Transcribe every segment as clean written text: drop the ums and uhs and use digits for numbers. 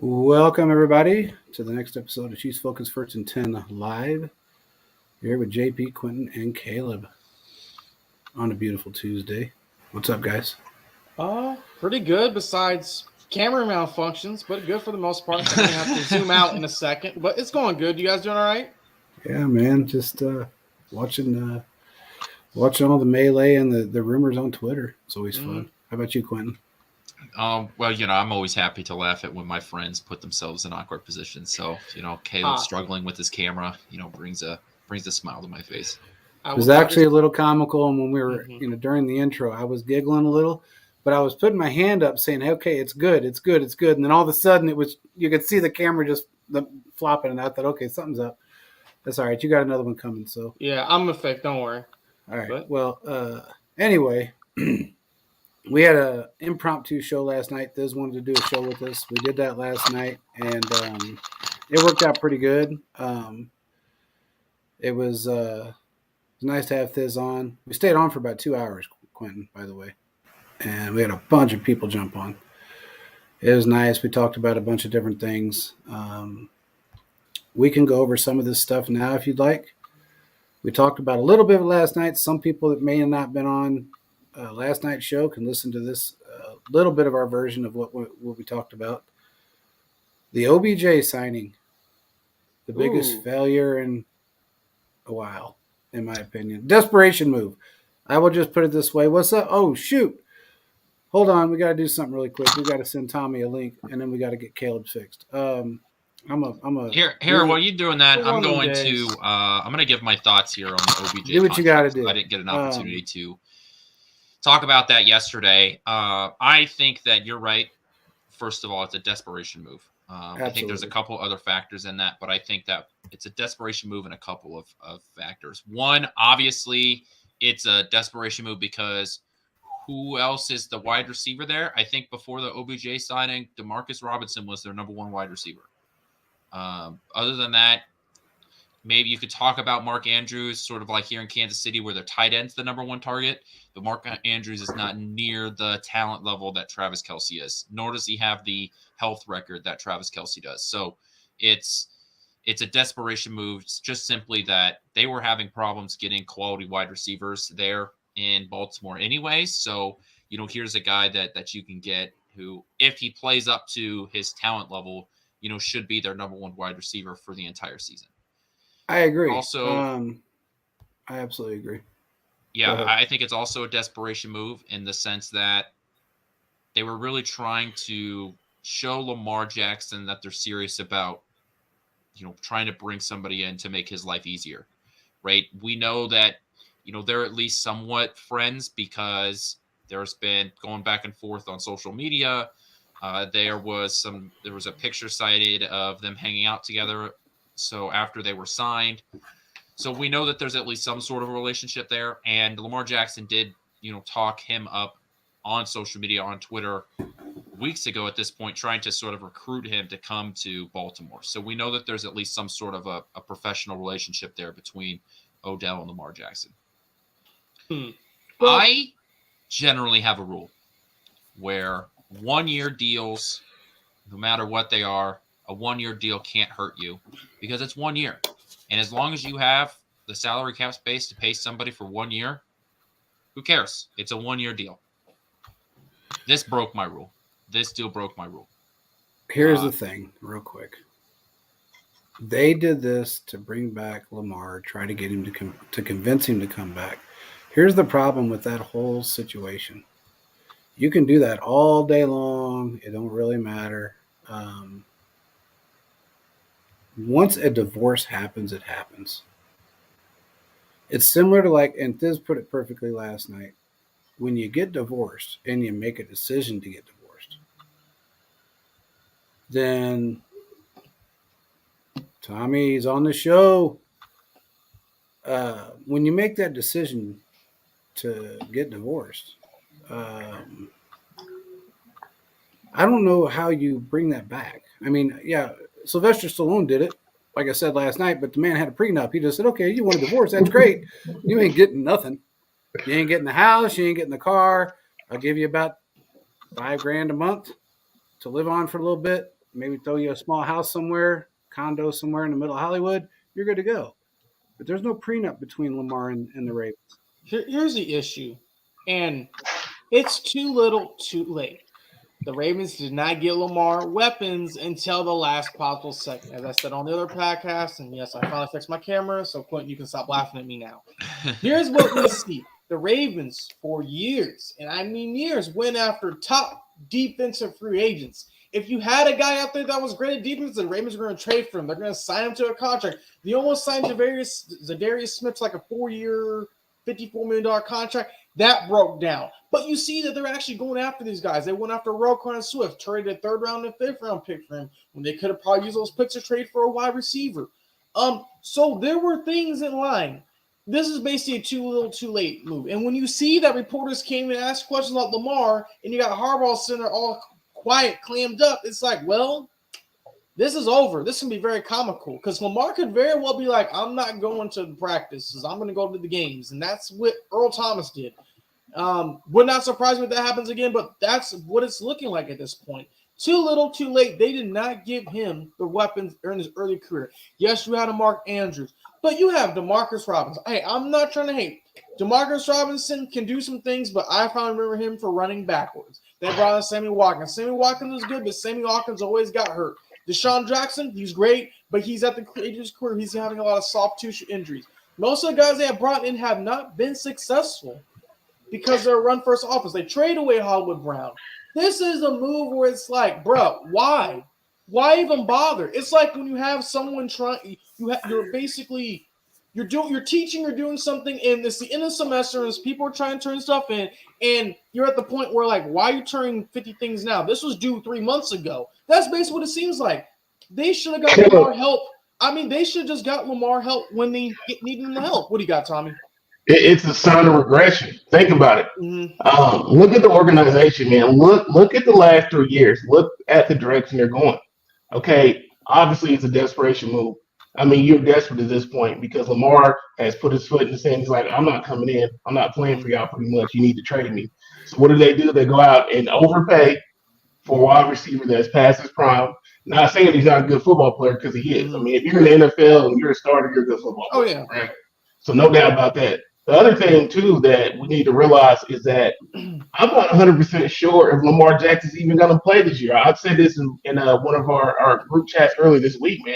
Welcome, everybody, to the next episode of Chiefs Focus First and 10 Live. You're here with JP, Quentin, and Caleb on a beautiful Tuesday. What's up, guys? Pretty good besides camera malfunctions, but good for the most part. I'm going to have to zoom out in a second, but it's going good. You guys doing all right? Yeah, man, just watching all the melee and the rumors on Twitter. It's always fun. How about you, Quentin? I'm always happy to laugh at when my friends put themselves in awkward positions. So, Caleb struggling with his camera, brings a smile to my face. It was actually a little comical, and when we were, during the intro, I was giggling a little, but I was putting my hand up saying, "Okay, it's good, it's good, it's good," and then all of a sudden, you could see the camera just flopping, and I thought, "Okay, something's up." That's all right. You got another one coming, so yeah, I'm a fake. Don't worry. All right. But, well, anyway. We had an impromptu show last night. Thiz wanted to do a show with us. We did that last night, and it worked out pretty good. It was nice to have Thiz on. We stayed on for about 2 hours, Quentin, by the way, and we had a bunch of people jump on. It was nice. We talked about a bunch of different things. We can go over some of this stuff now if you'd like. We talked about a little bit last night. Some people that may have not been on last night's show can listen to this little bit of our version of what we talked about. The OBJ signing, the biggest failure in a while, in my opinion. Desperation move. I will just put it this way. What's up? Oh, shoot. Hold on. We got to do something really quick. We got to send Tommy a link, and then we got to get Caleb fixed. Here, while you're doing that, I'm going to give my thoughts here on the OBJ. Do what you got to do. I didn't get an opportunity to talk about that yesterday. I think that you're right. First of all, it's a desperation move. I think there's a couple other factors in that, but I think that it's a desperation move in a couple of factors. One, obviously, it's a desperation move because who else is the wide receiver there? I think before the OBJ signing, Demarcus Robinson was their number one wide receiver. Other than that, maybe you could talk about Mark Andrews, sort of like here in Kansas City where their tight end's the number one target. But Mark Andrews is not near the talent level that Travis Kelce is, nor does he have the health record that Travis Kelce does. So it's a desperation move. It's just simply that they were having problems getting quality wide receivers there in Baltimore anyways. So, here's a guy that you can get who, if he plays up to his talent level, should be their number one wide receiver for the entire season. I agree. Also, I absolutely agree. Yeah, I think it's also a desperation move in the sense that they were really trying to show Lamar Jackson that they're serious about, trying to bring somebody in to make his life easier, right? We know that, they're at least somewhat friends because there's been going back and forth on social media. There was a picture cited of them hanging out together. So after they were signed, so we know that there's at least some sort of relationship there. And Lamar Jackson did, talk him up on social media, on Twitter weeks ago at this point, trying to sort of recruit him to come to Baltimore. So we know that there's at least some sort of a professional relationship there between Odell and Lamar Jackson. I generally have a rule where 1 year deals, no matter what they are, a 1 year deal can't hurt you because it's 1 year. And as long as you have the salary cap space to pay somebody for 1 year, who cares? It's a 1 year deal. This broke my rule. This deal broke my rule. Here's the thing, real quick. They did this to bring back Lamar, try to get him to convince him to come back. Here's the problem with that whole situation. You can do that all day long. It don't really matter. Once a divorce happens, it happens. It's similar to and Thiz put it perfectly last night. When you get divorced and you make a decision to get divorced, then Tommy's on the show. When you make that decision to get divorced, I don't know how you bring that back. I mean, yeah, Sylvester Stallone did it, like I said last night, but the man had a prenup. He just said, okay, you want a divorce. That's great. You ain't getting nothing. You ain't getting the house. You ain't getting the car. I'll give you about $5,000 a month to live on for a little bit. maybe throw you a small house somewhere, condo somewhere in the middle of Hollywood, you're good to go. But there's no prenup between Lamar and the Ravens. Here's the issue, and it's too little, too late. The Ravens did not get Lamar weapons until the last possible second. As I said on the other podcast, and yes, I finally fixed my camera, so Quentin, you can stop laughing at me now. Here's what we see. The Ravens, for years, and I mean years, went after top defensive free agents. If you had a guy out there that was great at defense, the Ravens were going to trade for him. They're going to sign him to a contract. They almost signed Zadarius Smith to like a 4-year, $54 million contract. That broke down. But you see that they're actually going after these guys. They went after Roquan Swift, traded a 3rd round and 5th round pick for him when they could have probably used those picks to trade for a wide receiver. So there were things in line. This is basically a too little, too late move. And when you see that reporters came and asked questions about Lamar, and you got Harbaugh sitting there all quiet, clammed up, it's like, well, this is over. This can be very comical because Lamar could very well be like, I'm not going to the practices. I'm going to go to the games. And that's what Earl Thomas did. Would not surprise me if that happens again, but that's what it's looking like at this point. Too little, too late. They did not give him the weapons in his early career. Yes, you had a Mark Andrews, but you have DeMarcus Robinson. Hey, I'm not trying to hate. DeMarcus Robinson can do some things, but I finally remember him for running backwards. They brought in Sammy Watkins. Sammy Watkins was good, but Sammy Watkins always got hurt. Deshaun Jackson, he's great, but he's at the age of his career. He's having a lot of soft tissue injuries. Most of the guys they have brought in have not been successful because they're a run-first offense. They trade away Hollywood Brown. This is a move where it's like, bro, why? Why even bother? It's like when you have someone trying, you're basically you're teaching, you're doing something, and it's the end of the semester, and people are trying to turn stuff in, and you're at the point where like, why are you turning 50 things now? This was due 3 months ago. That's basically what it seems like. They should have got Lamar help. I mean, they should have just got Lamar help when they needed the help. What do you got, Tommy? It's a sign of regression. Think about it. Mm-hmm. Look at the organization, man. Look at the last 3 years. Look at the direction they're going. Okay, obviously it's a desperation move. I mean, you're desperate at this point because Lamar has put his foot in the sand. He's like, I'm not coming in. I'm not playing for y'all pretty much. You need to trade me. So what do? They go out and overpay for a wide receiver that's past his prime. Not saying he's not a good football player because he is. I mean, if you're in the NFL and you're a starter, you're a good football player. Oh, yeah. Right? So no doubt about that. The other thing, too, that we need to realize is that I'm not 100% sure if Lamar Jackson's even going to play this year. I've said this in one of our group chats earlier this week, man.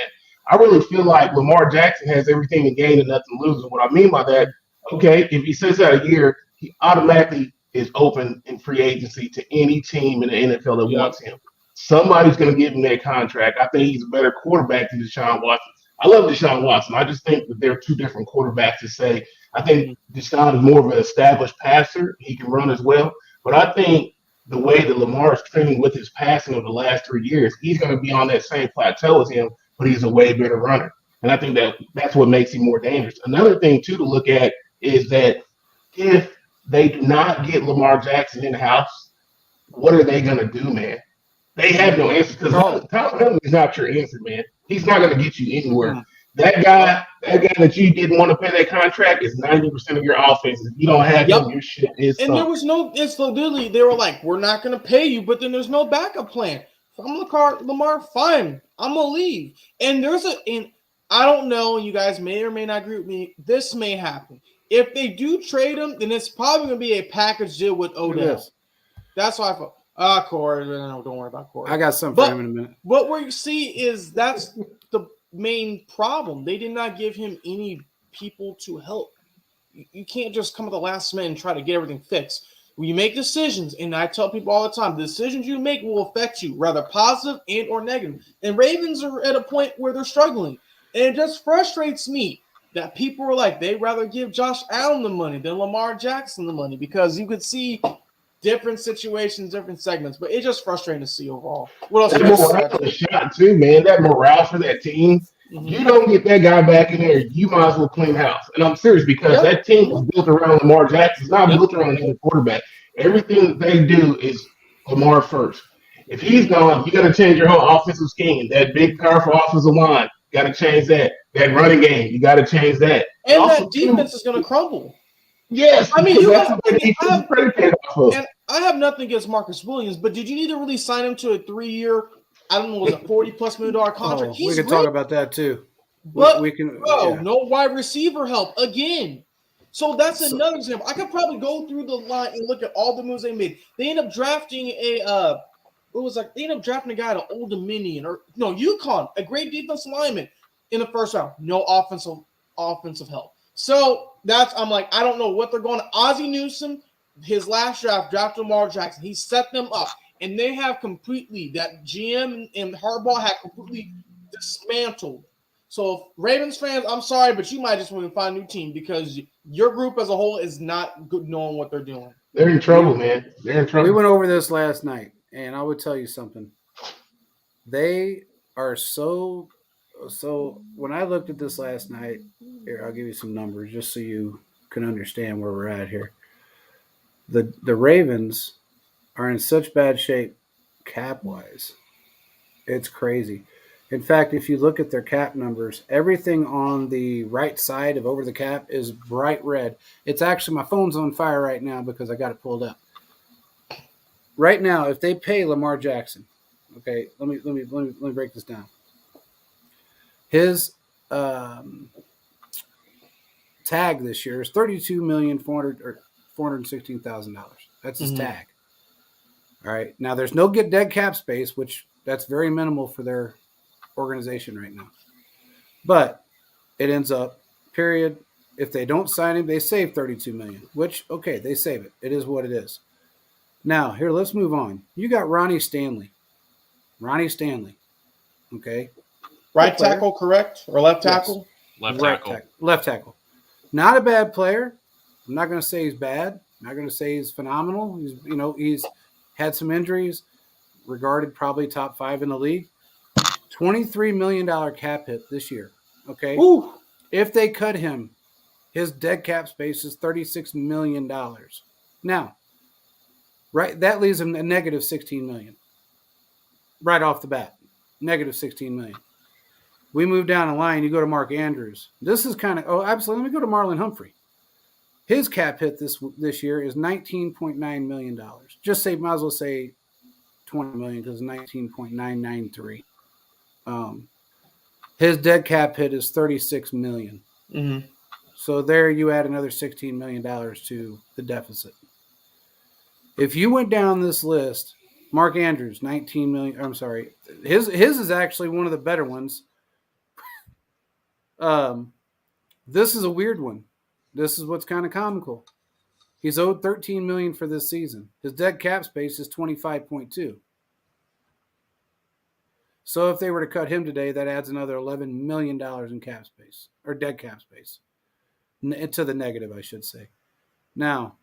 I really feel like Lamar Jackson has everything to gain and nothing to lose. And what I mean by that, okay, if he sits out a year, he automatically is open in free agency to any team in the NFL that wants him. Somebody's going to give him that contract. I think he's a better quarterback than Deshaun Watson. I love Deshaun Watson. I just think that they're two different quarterbacks to say. I think Deshaun is more of an established passer. He can run as well. But I think the way that Lamar is trending with his passing over the last 3 years, he's going to be on that same plateau as him, but he's a way better runner. And I think that's what makes him more dangerous. Another thing, too, to look at is that if they do not get Lamar Jackson in-house, what are they going to do, man? They have no answer because Tom Henry is not your answer, man. He's not going to get you anywhere. That guy that you didn't want to pay that contract is 90% of your offense. If you don't have him, your shit is and there was no, it's literally, they were like, we're not going to pay you, but then there's no backup plan. If I'm Lamar, fine, I'm going to leave. And and I don't know, you guys may or may not agree with me, this may happen. If they do trade him, then it's probably going to be a package deal with Odell. That's why I thought. Corey, no, don't worry about Corey. I got something for him in a minute. What we see is that's the main problem. They did not give him any people to help. You can't just come at the last minute and try to get everything fixed. When you make decisions, and I tell people all the time, the decisions you make will affect you, rather positive and or negative. And Ravens are at a point where they're struggling. And it just frustrates me that people are like, they'd rather give Josh Allen the money than Lamar Jackson the money because you could see different situations, different segments, but it's just frustrating to see overall. What else? That morale for the shot too, man. That morale for that team. Mm-hmm. You don't get that guy back in there, you might as well clean house. And I'm serious because that team was built around Lamar Jackson. It's not built around another quarterback. Everything that they do is Lamar first. If he's gone, you got to change your whole offensive scheme. That big, powerful offensive line, got to change that. That running game, you got to change that. And also, that defense is going to crumble. Yes, I mean, I have nothing against Marcus Williams, but did you need to really sign him to a 3-year, I don't know, was a $40+ million contract. We can talk about that too. But we can, bro, yeah. no wide receiver help again. So that's another example. I could probably go through the line and look at all the moves they made. They end up drafting they ended up drafting a guy to Old Dominion UConn, a great defensive lineman in the first round. No offensive help. So I'm like, I don't know what they're going to. Ozzie Newsome, his last draft, drafted Lamar Jackson. He set them up, and they have completely, that GM and Harbaugh had completely dismantled. So Ravens fans, I'm sorry, but you might just want to find a new team because your group as a whole is not good knowing what they're doing. They're in trouble, man. They're in trouble. We went over this last night, and I would tell you something. They are so when I looked at this last night, here, I'll give you some numbers just so you can understand where we're at here. The Ravens are in such bad shape cap-wise. It's crazy. In fact, if you look at their cap numbers, everything on the right side of over the cap is bright red. It's actually, my phone's on fire right now because I got it pulled up. Right now, if they pay Lamar Jackson, okay, let me break this down. His tag this year is $32,416,000. That's his tag. All right. Now there's no dead cap space, which that's very minimal for their organization right now. But it ends up, period. If they don't sign him, they save $32 million, which, okay, they save it. It is what it is. Now, here, let's move on. You got Ronnie Stanley. Okay. Right tackle, correct? Or left tackle? Yes. Left tackle. Not a bad player. I'm not going to say he's bad. I'm not going to say he's phenomenal. He's had some injuries, regarded probably top 5 in the league. $23 million cap hit this year. Okay. Ooh. If they cut him, his dead cap space is $36 million. Now, right, that leaves him a negative $16 million. Right off the bat. Negative $16 million. We move down the line, you go to Mark Andrews. This is kind of, absolutely. Let me go to Marlon Humphrey. His cap hit this year is $19.9 million. Might as well say $20 million because $19.993. His dead cap hit is $36 million. Mm-hmm. So there you add another $16 million to the deficit. If you went down this list, Mark Andrews, $19 million. I'm sorry. His is actually one of the better ones. This is a weird one. This is what's kind of comical. He's owed $13 million for this season. His dead cap space is $25.2. So if they were to cut him today, that adds another $11 million in cap space, or dead cap space, to the negative, I should say. Now,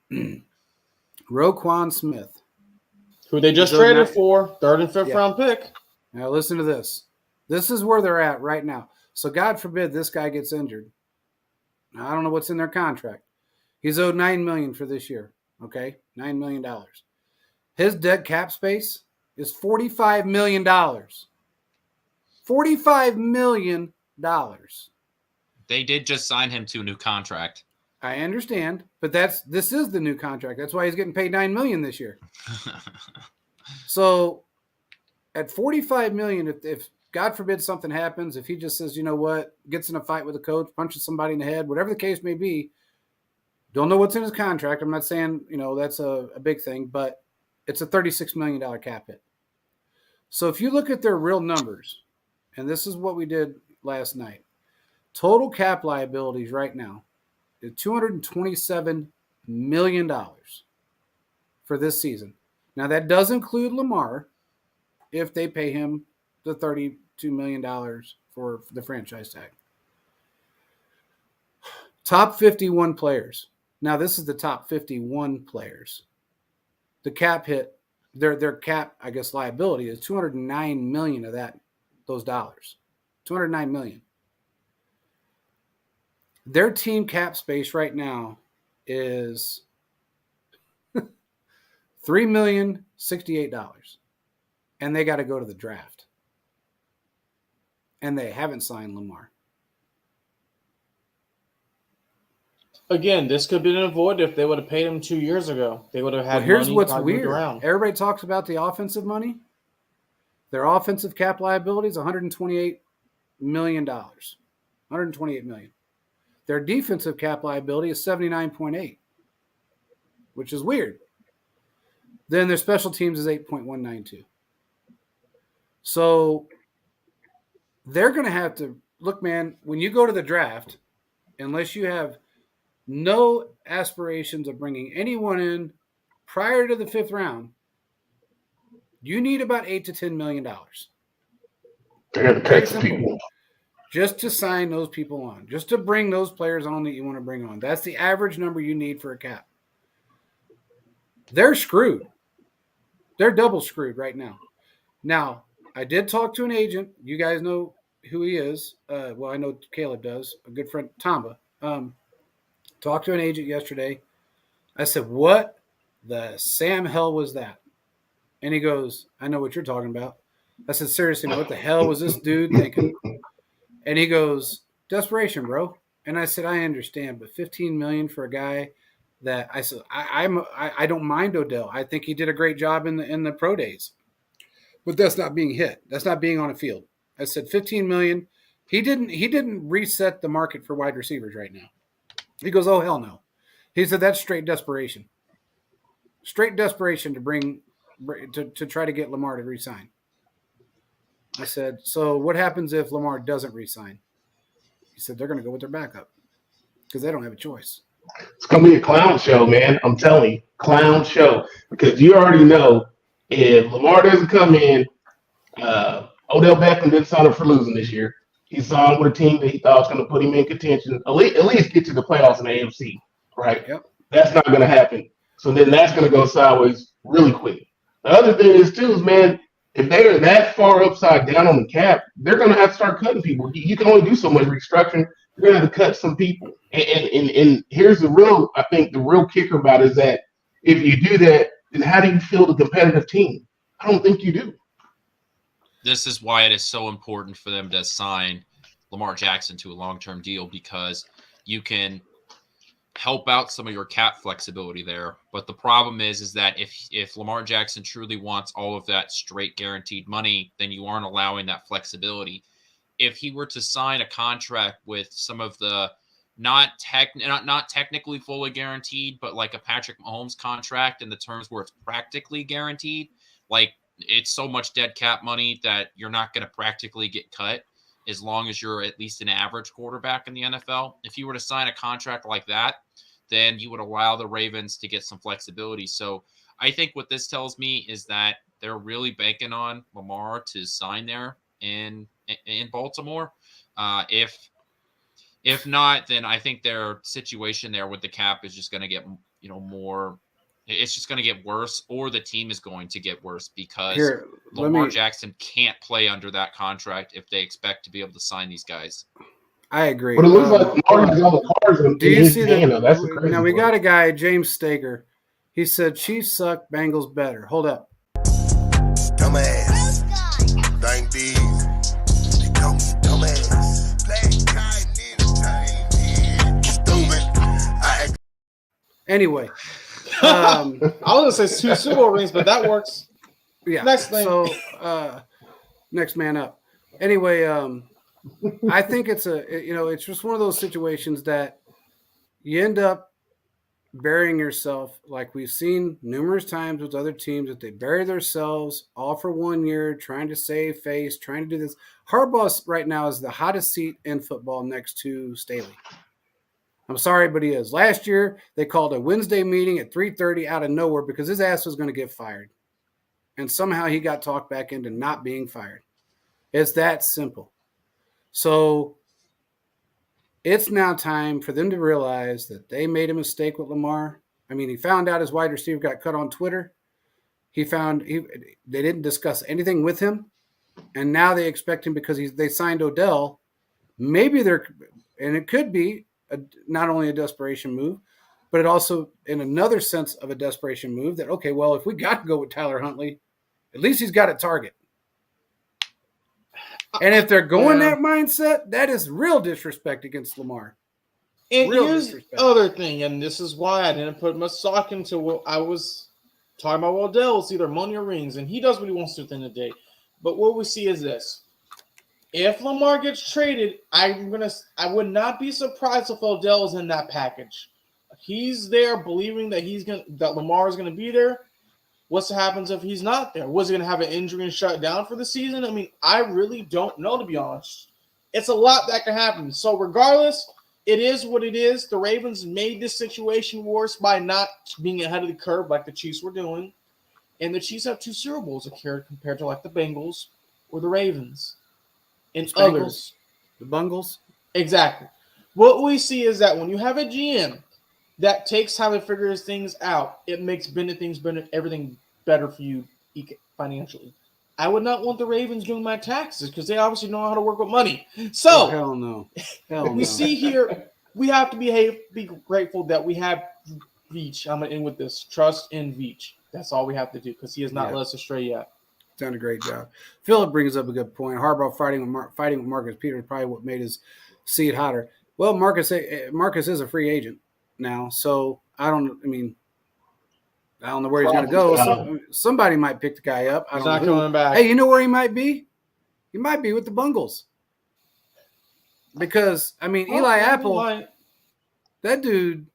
Roquan Smith, who they just traded for, 3rd and 5th round pick. Now listen to this. This is where they're at right now. So God forbid this guy gets injured. Now, I don't know what's in their contract. He's owed $9 million for this year. Okay, $9 million. His dead cap space is $45 million. $45 million. They did just sign him to a new contract. I understand, but this is the new contract. That's why he's getting paid $9 million this year. So at $45 million, if God forbid something happens, if he just says, you know what, gets in a fight with a coach, punches somebody in the head, whatever the case may be, don't know what's in his contract. I'm not saying, that's a big thing, but it's a $36 million cap hit. So if you look at their real numbers, and this is what we did last night, total cap liabilities right now is $227 million for this season. Now, that does include Lamar if they pay him the $32 million for the franchise tag. Top 51 players. Now, this is the top 51 players. The cap hit, their cap, I guess, liability is $209 million of those dollars. $209 million. Their team cap space right now is $3,068,000. And they got to go to the draft. And they haven't signed Lamar. Again, this could have been avoided if they would have paid him 2 years ago. They would have had Well, here's money what's moved weird. around. Everybody talks about the offensive money. Their offensive cap liability is $128 million. $128 million. Their defensive cap liability is 79.8, which is weird. Then their special teams is 8.192. So they're going to have to look, man, when you go to the draft, unless you have no aspirations of bringing anyone in prior to the 5th round, you need about $8 to $10 million. They're going to cut some people. Just to sign those people on, just to bring those players on that you want to bring on. That's the average number you need for a cap. They're screwed. They're double screwed right now. Now, I did talk to an agent. You guys know who he is. Well, I know Caleb does. A good friend, Tamba. Talked to an agent yesterday. I said, what the Sam hell was that? And he goes, I know what you're talking about. I said, seriously, what the hell was this dude thinking? And he goes, desperation, bro. And I said, I understand, but $15 million for a guy that I said, I don't mind Odell. I think he did a great job in the pro days, but that's not being hit. That's not being on a field. I said, $15 million. He didn't reset the market for wide receivers right now. He goes, oh, hell no. He said, that's straight desperation. Straight desperation to try to get Lamar to re-sign. I said, so what happens if Lamar doesn't re-sign? He said, they're going to go with their backup because they don't have a choice. It's going to be a clown show, man. I'm telling you, clown show. Because you already know if Lamar doesn't come in, Odell Beckham didn't sign up for losing this year. He signed with a team that he thought was going to put him in contention, at least get to the playoffs in the AFC, right? Yep. That's not going to happen. So then that's going to go sideways really quick. The other thing is, man, if they are that far upside down on the cap, they're going to have to start cutting people. You can only do so much restructuring. You're going to have to cut some people. And here's the real kicker about it is that if you do that, then how do you field a competitive team? I don't think you do. This is why it is so important for them to sign Lamar Jackson to a long-term deal, because you can help out some of your cap flexibility there. But the problem is that if Lamar Jackson truly wants all of that straight guaranteed money, then you aren't allowing that flexibility. If he were to sign a contract with some of the not technically fully guaranteed, but like a Patrick Mahomes contract in the terms where it's practically guaranteed, like it's so much dead cap money that you're not going to practically get cut as long as you're at least an average quarterback in the NFL. If you were to sign a contract like that, then you would allow the Ravens to get some flexibility. So I think what this tells me is that they're really banking on Lamar to sign there in Baltimore. If not, then I think their situation there with the cap is just going to get, more. It's just going to get worse, or the team is going to get worse because Lamar Jackson can't play under that contract if they expect to be able to sign these guys. I agree. But it looks like Lamar's on the cards. Do you see that? That's the crazy now we part. got a guy, James Stager. He said Chiefs suck, Bengals better. Hold up. Dumbass. Thank these. They call me dumbass. Stupid. Anyway. I was going to say 2 Super Bowl rings, but that works. Yeah. Next thing. So, next man up. Anyway, I think it's it's just one of those situations that you end up burying yourself, like we've seen numerous times with other teams, that they bury themselves all for 1 year, trying to save face, trying to do this. Harbaugh right now is the hottest seat in football next to Staley. I'm sorry, but he is. Last year, they called a Wednesday meeting at 3:30 out of nowhere because his ass was going to get fired. And somehow he got talked back into not being fired. It's that simple. So it's now time for them to realize that they made a mistake with Lamar. I mean, he found out his wide receiver got cut on Twitter. They didn't discuss anything with him. And now they expect him because they signed Odell. Maybe it could be not only a desperation move, but it also in another sense of a desperation move that, okay, well, if we got to go with Tyler Huntley, at least he's got a target. And if they're going that mindset, that is real disrespect against Lamar. And here's the other thing, and this is why I didn't put much stock into what I was talking about. Odell, it's either money or rings, and he does what he wants to at the end of the day. But what we see is this. If Lamar gets traded, I would not be surprised if Odell is in that package. He's there believing that Lamar is gonna be there. What happens if he's not there? Was he gonna have an injury and shut down for the season? I mean, I really don't know, to be honest. It's a lot that can happen. So regardless, it is what it is. The Ravens made this situation worse by not being ahead of the curve like the Chiefs were doing. And the Chiefs have 2 Super Bowls compared to like the Bengals or the Ravens and others. The Bungles. Exactly. What we see is that when you have a GM that takes how to figure things out, it makes everything better for you financially. I would not want the Ravens doing my taxes because they obviously know how to work with money. So Oh, hell no. Hell we no. see here, we have to be grateful that we have Veach. I'm going to end with this. Trust in Veach. That's all we have to do because he has not led us astray yet. Done a great job. Philip brings up a good point. Harbaugh fighting with Marcus Peters is probably what made his seat hotter. Well, Marcus is a free agent now, so I don't know where he's going to go. Somebody might pick the guy up. I He's don't not know who. coming back. Hey, you know where he might be? He might be with the Bungles. Because, Eli Apple, that dude,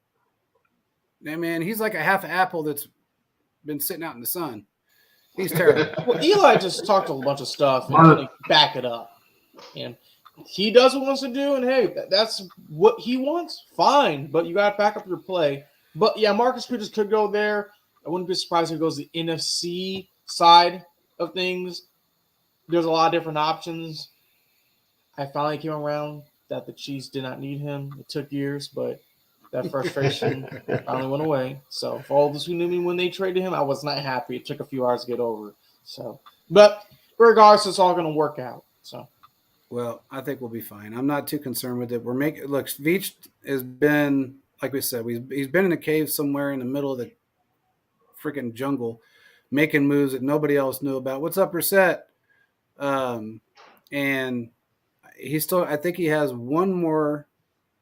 man, he's like a half apple that's been sitting out in the sun. He's terrible. Well, Eli just talked a bunch of stuff and couldn't back it up. And he does what he wants to do, and hey, that's what he wants. Fine, but you got to back up your play. But yeah, Marcus Peters could go there. I wouldn't be surprised if he goes the NFC side of things. There's a lot of different options. I finally came around that the Chiefs did not need him. It took years, but that frustration finally went away. So for all those who knew me when they traded him, I was not happy. It took a few hours to get over. So, but regardless, it's all going to work out. So, well, I think we'll be fine. I'm not too concerned with it. Veach has been, like we said, he's been in a cave somewhere in the middle of the freaking jungle, making moves that nobody else knew about. What's up, Reset? And I think he has one more.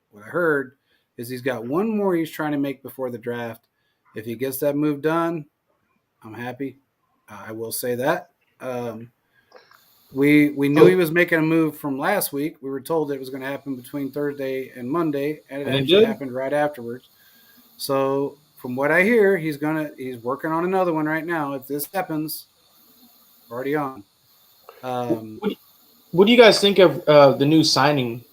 What I heard is he's got one more he's trying to make before the draft. If he gets that move done, I'm happy. I will say that. We knew he was making a move from last week. We were told it was going to happen between Thursday and Monday, and it actually happened right afterwards. So from what I hear, he's working on another one right now. If this happens, already on. What do you guys think of the new signing?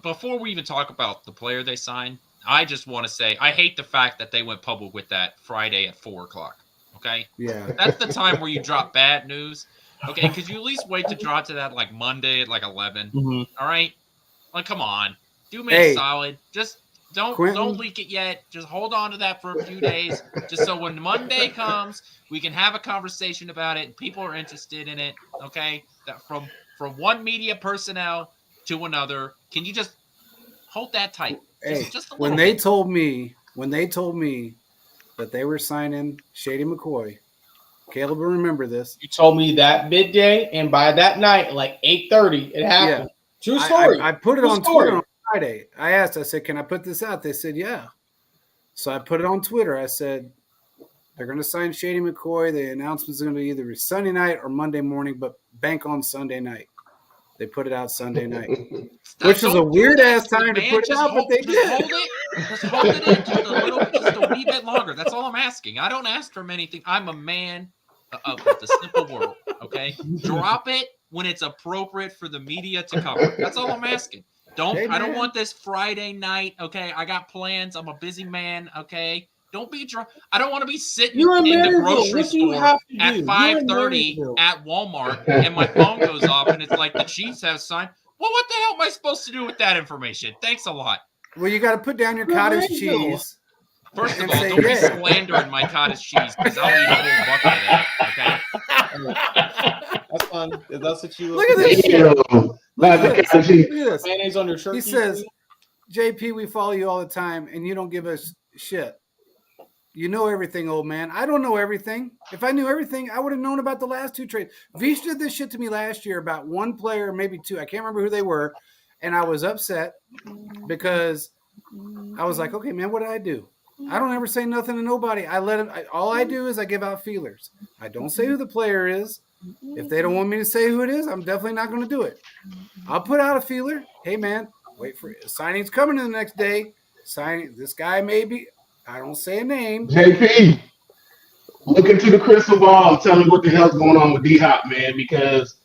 Before we even talk about the player they signed, I just want to say I hate the fact that they went public with that Friday at 4:00. Okay, yeah, that's the time where you drop bad news. Okay, because you at least wait to drop to that like Monday at like 11. Mm-hmm. All right, like come on, do me a solid. Just don't leak it yet. Just hold on to that for a few days, just so when Monday comes, we can have a conversation about it and people are interested in it. Okay, that from one media personnel to another. Can you just hold that tight? Just a little when they told me that they were signing Shady McCoy, Caleb will remember this. You told me that midday, and by that night, like 8:30, it happened. Yeah. True story. I put it on Twitter on Friday. I said, can I put this out? They said, yeah. So I put it on Twitter. I said, they're going to sign Shady McCoy. The announcement's going to be either Sunday night or Monday morning, but bank on Sunday night. They put it out Sunday night, which is a weird-ass time to put it out, but they did. Just hold it in just a wee bit longer. That's all I'm asking. I don't ask for anything. I'm a man of the simple world, okay? Drop it when it's appropriate for the media to cover. That's all I'm asking. I don't want this Friday night, okay? I got plans. I'm a busy man, okay? Don't be drunk. I don't want to be sitting in the grocery store at 5:30 at Walmart and my phone goes off and it's like the Chiefs have signed. Well, what the hell am I supposed to do with that information? Thanks a lot. Well, you got to put down your cottage cheese. First of all, don't be slandering my cottage cheese because I'll eat a whole bucket of that. Okay. That's fun. That's what you look at this shit. Look at this. Mayonnaise on your shirt. He says, "JP, we follow you all the time, and you don't give us shit. You know everything, old man. I don't know everything. If I knew everything, I would have known about the last 2 trades. Veach did this shit to me last year about one player, maybe 2. I can't remember who they were. And I was upset because I was like, okay, man, what did I do? I don't ever say nothing to nobody. I let him. All I do is I give out feelers. I don't say who the player is. If they don't want me to say who it is, I'm definitely not going to do it. I'll put out a feeler. Hey, man, wait for it. Signing's coming in the next day. Signing this guy maybe. I don't say a name. JP, look into the crystal ball and tell me what the hell's going on with D-Hop, man, because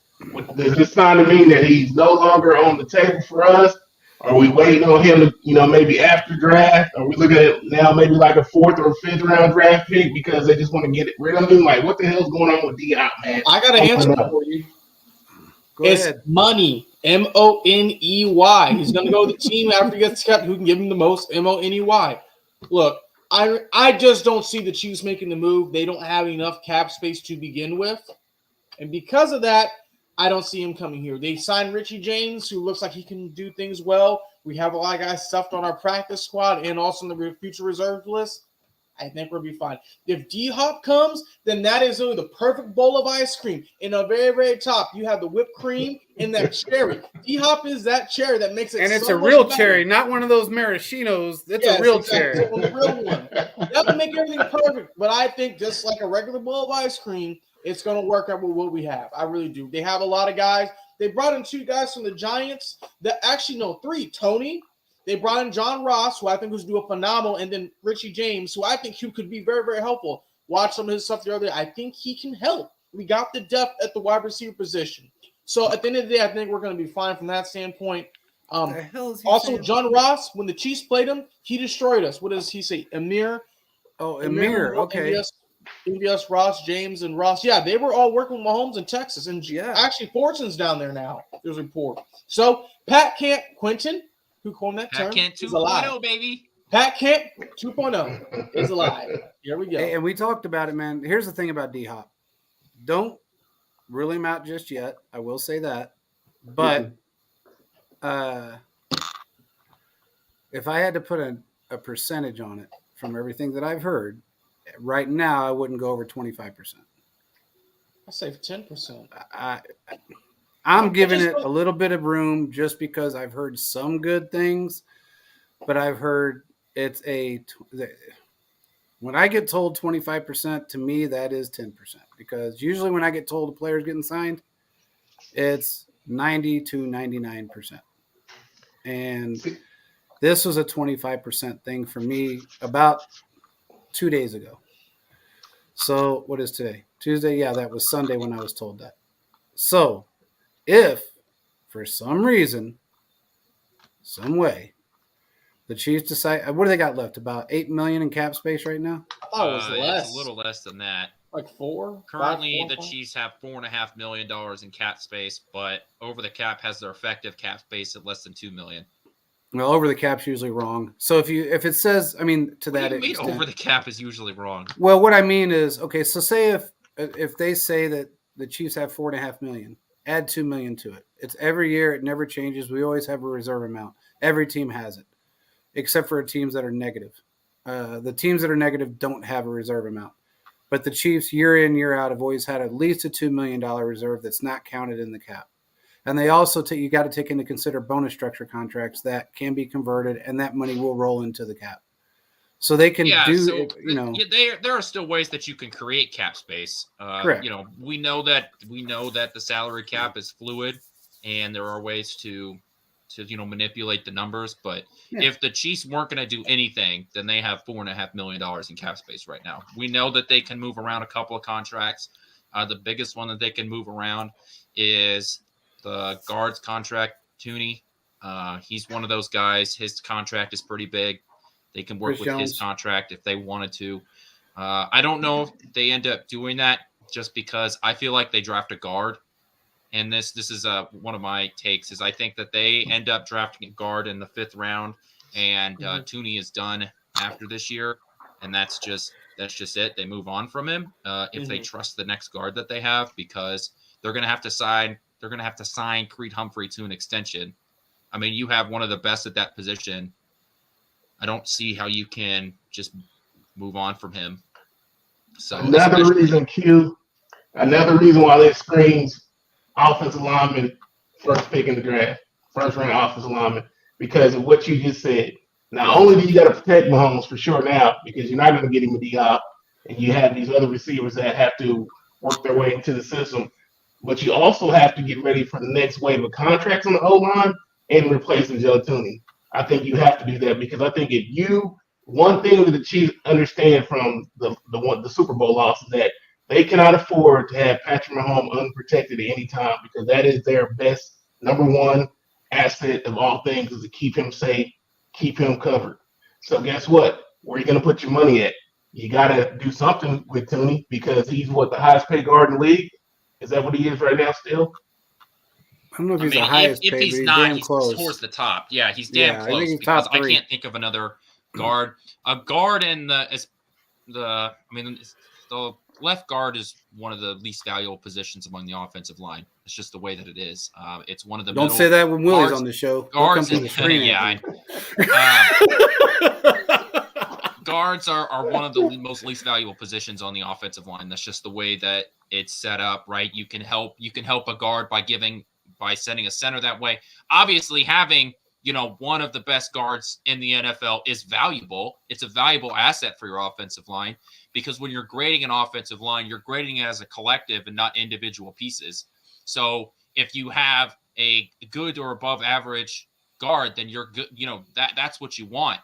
does this sign to mean that he's no longer on the table for us? Are we waiting on him to, maybe after draft? Are we looking at now maybe like a 4th or 5th round draft pick because they just want to get rid of him? Like, what the hell's going on with D-Hop, man? I got an answer for you. It's ahead. Money. Money. He's going to go with the team after he gets kept who can give him the most. Money. Look, I just don't see the Chiefs making the move. They don't have enough cap space to begin with. And because of that, I don't see him coming here. They signed Richie James, who looks like he can do things well. We have a lot of guys stuffed on our practice squad and also in the future reserve list. I think we'll be fine. If D-Hop comes, then that is the perfect bowl of ice cream. In the very, very top, you have the whipped cream and that cherry. D-Hop is that cherry that makes it and it's so a real much cherry, better. not one of those maraschinos. It's a real cherry. It's a real one. That would make everything perfect. But I think just like a regular bowl of ice cream, it's going to work out with what we have. I really do. They have a lot of guys. They brought in 2 guys from the Giants. Three. Tony. They brought in John Ross, who I think was doing phenomenal, and then Richie James, who I think he could be very, very helpful. Watch some of his stuff the other day. I think he can help. We got the depth at the wide receiver position. So at the end of the day, I think we're going to be fine from that standpoint. Also, saying? John Ross, when the Chiefs played him, he destroyed us. What does he say? Amir. Okay. MVS, Ross, James, and Ross. Yeah, they were all working with Mahomes in Texas. And actually, Fortune's down there now. There's a report. So Pat Quinton, who coined that term, Pat Kent is alive. 2.0, baby. Pat Kent 2.0 is alive. Here we go. Hey, and we talked about it, man. Here's the thing about D-Hop. Don't rule him out just yet. I will say that. But if I had to put a percentage on it from everything that I've heard, right now I wouldn't go over 25%. I'll say 10%. I'm giving it a little bit of room just because I've heard some good things, but I've heard it's when I get told 25%, to me, that is 10%, because usually when I get told a player's getting signed, it's 90 to 99%. And this was a 25% thing for me about 2 days ago. So what is today? Tuesday? Yeah, that was Sunday when I was told that. So if for some reason, some way, the Chiefs decide, what do they got left? About $8 million in cap space right now? I thought it was less. It's a little less than that. Like 4? Currently, the Chiefs have $4.5 million in cap space, but over the cap has their effective cap space at less than $2 million. Well, over the cap's usually wrong. So if it says, I mean, to that extent, extent, over the cap is usually wrong. Well, what I mean is, okay, so say if they say that the Chiefs have $4.5 million, add $2 million to it. It's every year, it never changes. We always have a reserve amount. Every team has it, except for teams that are negative. The teams that are negative don't have a reserve amount. But the Chiefs, year in, year out, have always had at least a $2 million reserve that's not counted in the cap. And they also you got to take into consider bonus structure contracts that can be converted, and that money will roll into the cap. So they can there are still ways that you can create cap space. Correct. We know that the salary cap is fluid, and there are ways to manipulate the numbers. But if the Chiefs weren't going to do anything, then they have $4.5 million in cap space right now. We know that they can move around a couple of contracts. The biggest one that they can move around is the guards contract, Tooney. He's one of those guys. His contract is pretty big. They can work with his contract if they wanted to. I don't know if they end up doing that, just because I feel like they draft a guard. And this is one of my takes, is I think that they end up drafting a guard in the 5th round, and Tooney is done after this year, and that's just it. They move on from him if they trust the next guard that they have, because they're going to have to sign. They're going to have to sign Creed Humphrey to an extension. I mean, you have one of the best at that position. I don't see how you can just move on from him. So another reason why they screens offensive lineman first pick in the draft, first round offensive lineman, because of what you just said. Not only do you got to protect Mahomes for sure now, because you're not going to get him a D-Hop, and you have these other receivers that have to work their way into the system, but you also have to get ready for the next wave of contracts on the O line and replacing Joe Tooney. I think you have to do that because I think if you one thing that the Chiefs understand from the Super Bowl loss is that they cannot afford to have Patrick Mahomes unprotected at any time because that is their best number one asset of all things is to keep him safe, keep him covered. So guess what? Where are you going to put your money at? You got to do something with Tooney because he's the highest paid guard in the league. Is that what he is right now still? I don't know if he's the highest paid, but he's not, damn he's close. towards the top. Yeah, he's damn close he's because top I three. can't think of another guard. A guard in the left guard is one of the least valuable positions among the offensive line. It's just the way that it is. It's one of the Don't say that when Willie's on the show. Guards, the screen guards are one of the most least valuable positions on the offensive line. That's just the way that it's set up, right? You can help a guard by sending a center that way. Obviously, having one of the best guards in the NFL is valuable. It's a valuable asset for your offensive line because when you're grading an offensive line, you're grading it as a collective and not individual pieces. So if you have a good or above average guard, then you're good. That's what you want.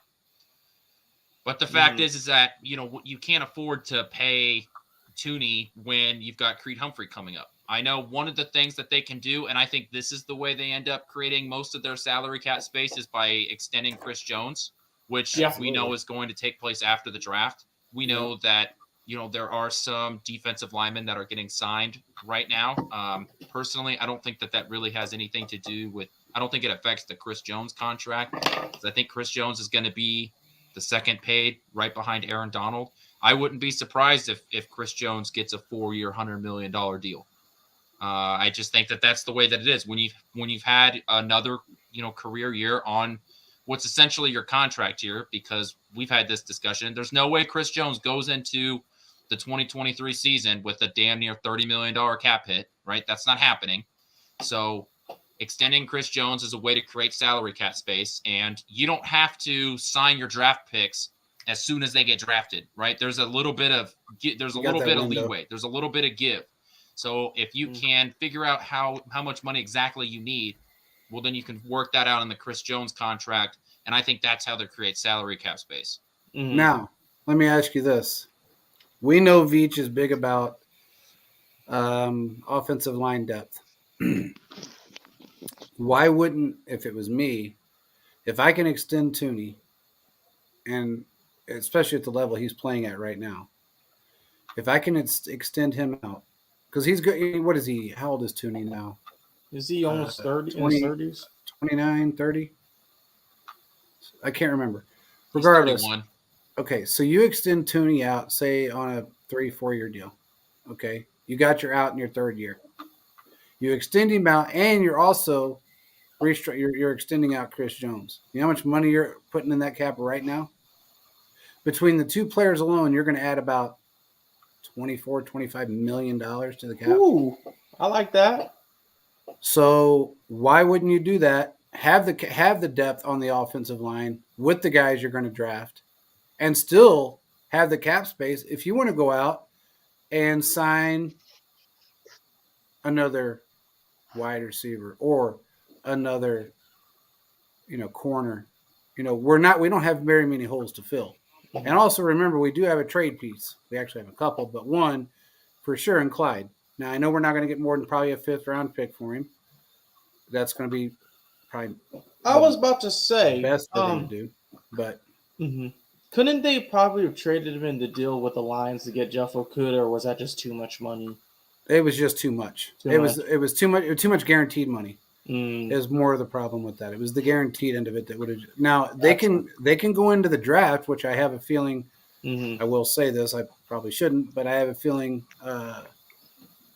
But the fact is that, you can't afford to pay Tooney when you've got Creed Humphrey coming up. I know one of the things that they can do, and I think this is the way they end up creating most of their salary cap space, is by extending Chris Jones, which we know is going to take place after the draft. We know that, there are some defensive linemen that are getting signed right now. Personally, I don't think that really has anything to do with – I don't think it affects the Chris Jones contract because I think Chris Jones is going to be the second paid right behind Aaron Donald. I wouldn't be surprised if Chris Jones gets a 4-year, $100 million deal. I just think that that's the way that it is. When you've had another, career year on what's essentially your contract year, because we've had this discussion, there's no way Chris Jones goes into the 2023 season with a damn near $30 million cap hit, right? That's not happening. So extending Chris Jones is a way to create salary cap space, and you don't have to sign your draft picks as soon as they get drafted, right? There's a little bit of leeway. There's a little bit of give. So if you can figure out how much money exactly you need, well, then you can work that out in the Chris Jones contract, and I think that's how they create salary cap space. Mm-hmm. Now, let me ask you this. We know Veach is big about offensive line depth. Why wouldn't, if it was me, if I can extend Tooney, and especially at the level he's playing at right now, if I can extend him out, because he's good. What is he? How old is Tooney now? Is he almost 30? 20, in his 30s? 29, 30? I can't remember. Regardless. 31. Okay, so you extend Tooney out, say, on a 3-4 year deal. Okay, you got your out in your third year. You extend him out, and you're also you're extending out Chris Jones. You know how much money you're putting in that cap right now? Between the two players alone, you're going to add about $24-25 million to the cap. Ooh, I like that. So why wouldn't you do that? Have the depth on the offensive line with the guys you're going to draft, and still have the cap space if you want to go out and sign another wide receiver or another, corner. We don't have very many holes to fill. And also remember, we do have a trade piece. We actually have a couple, but one for sure in Clyde. Now, I know we're not going to get more than probably a 5th round pick for him. That's going to be probably I was about to say, the best that they would do. But couldn't they probably have traded him in the deal with the Lions to get Jeff Okudah, or was that just too much money? it was just too much. It was too much guaranteed money. Is more of the problem with that. It was the guaranteed end of it that would have. Now they can go into the draft, which I have a feeling. I will say this, I probably shouldn't, but I have a feeling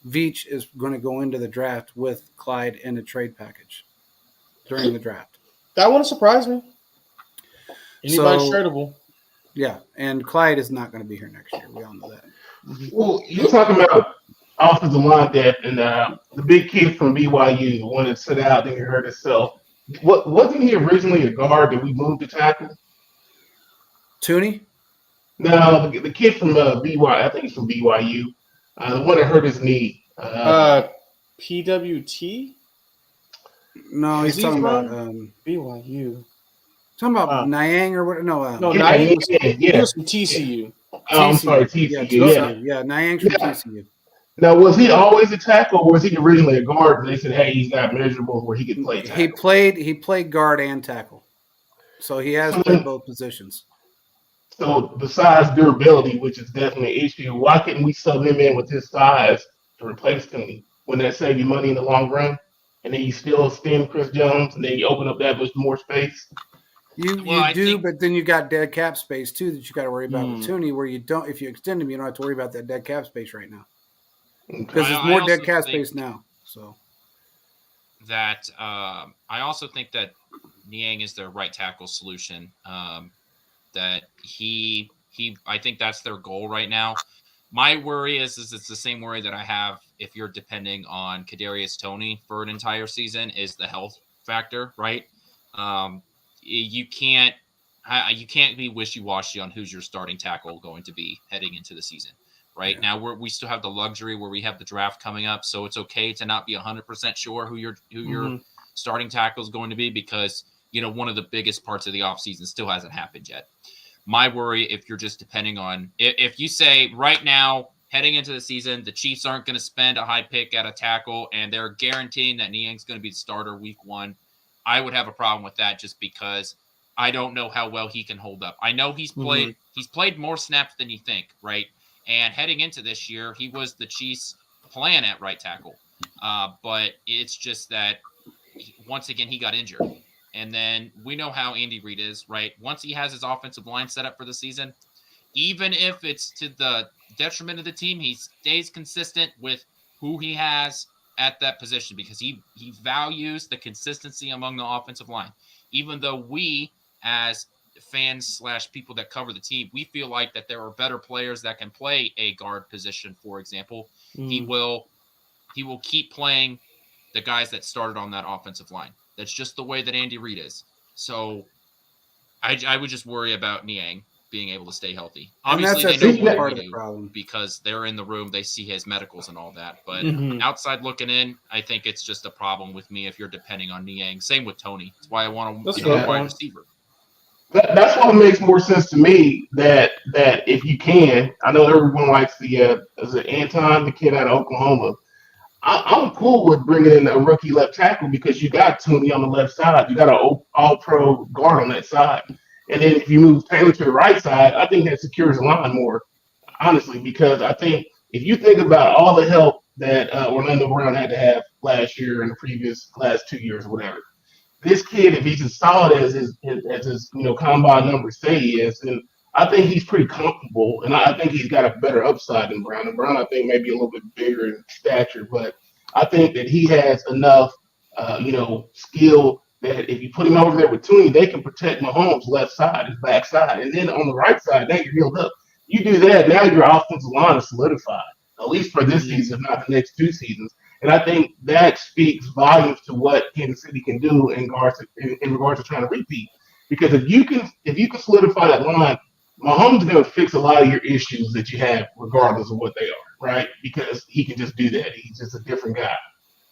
Veach is going to go into the draft with Clyde in a trade package during the draft. That wouldn't surprise me. Anybody's tradable. Yeah, and Clyde is not going to be here next year. We all know that. Well, you're talking about offensive line depth, and the big kid from BYU, the one that stood out and he hurt himself. Wasn't he originally a guard that we moved to tackle? Tooney? No, the kid from BYU, I think he's from BYU, the one that hurt his knee. PWT? No, he's Is he talking about from BYU. talking about Niang or what? No, No, Yeah, Niang was, yeah. he was from TCU. Oh, I'm sorry, Yeah, TCU. Yeah. Yeah, Niang's from Yeah. TCU. Now, was he always a tackle, or was he originally a guard? They said, "Hey, he's not measurable where he could play tackle." He played guard and tackle, so he has played both positions. So besides durability, which is definitely an issue, why couldn't we sub him in with his size to replace Tony? Wouldn't that save you money in the long run? And then you still extend Chris Jones, and then you open up that much more space. You I do, think- but then you got dead cap space too that you got to worry about with Hmm. Tooney. Where you don't, if you extend him, you don't have to worry about that dead cap space right now Okay. because there's I more also dead cap think- space now. So That I also think that Niang is their right tackle solution. That he I think that's their goal right now. My worry is it's the same worry that I have if you're depending on Kadarius Toney for an entire season is the health factor, right? You can't be wishy-washy on who's your starting tackle going to be heading into the season. Right now, we still have the luxury where we have the draft coming up, so it's okay to not be 100% sure who your starting tackle is going to be because one of the biggest parts of the offseason still hasn't happened yet. My worry, if you're just depending on if you say right now heading into the season, the Chiefs aren't going to spend a high pick at a tackle and they're guaranteeing that Niang's going to be the starter week 1, I would have a problem with that just because I don't know how well he can hold up. I know he's played more snaps than you think, right? And heading into this year, he was the Chiefs' plan at right tackle. But it's just that, once again, he got injured. And then we know how Andy Reid is, right? Once he has his offensive line set up for the season, even if it's to the detriment of the team, he stays consistent with who he has at that position because he values the consistency among the offensive line. Even though we, as fans / people that cover the team, we feel like that there are better players that can play a guard position, for example. He will keep playing the guys that started on that offensive line. That's just the way that Andy Reid is. So I would just worry about Niang being able to stay healthy. Obviously, and they know what part to of the do problem because they're in the room. They see his medicals and all that. But Mhm. outside looking in, I think it's just a problem with me if you're depending on Niang. Same with Tony. That's why I want That's to be a fair. wide receiver. That's what makes more sense to me. That if you can, I know everyone likes the is it Anton, the kid out of Oklahoma. I'm cool with bringing in a rookie left tackle because you got Tooney on the left side. You got an all-pro guard on that side. And then if you move Taylor to the right side, I think that secures the line more, honestly, because I think if you think about all the help that Orlando Brown had to have last year and the last 2 years, whatever, this kid, if he's as solid as his combine numbers say he is, then I think he's pretty comfortable, and I think he's got a better upside than Brown. And Brown, I think, may be a little bit bigger in stature, but I think that he has enough, skill that if you put him over there with Tooney, they can protect Mahomes' left side, his back side, and then on the right side, now you're healed up. You do that, now your offensive line is solidified, at least for this season, if not the next 2 seasons. And I think that speaks volumes to what Kansas City can do in regards to trying to repeat. Because if you can solidify that line, Mahomes is going to fix a lot of your issues that you have, regardless of what they are, right? Because he can just do that. He's just a different guy.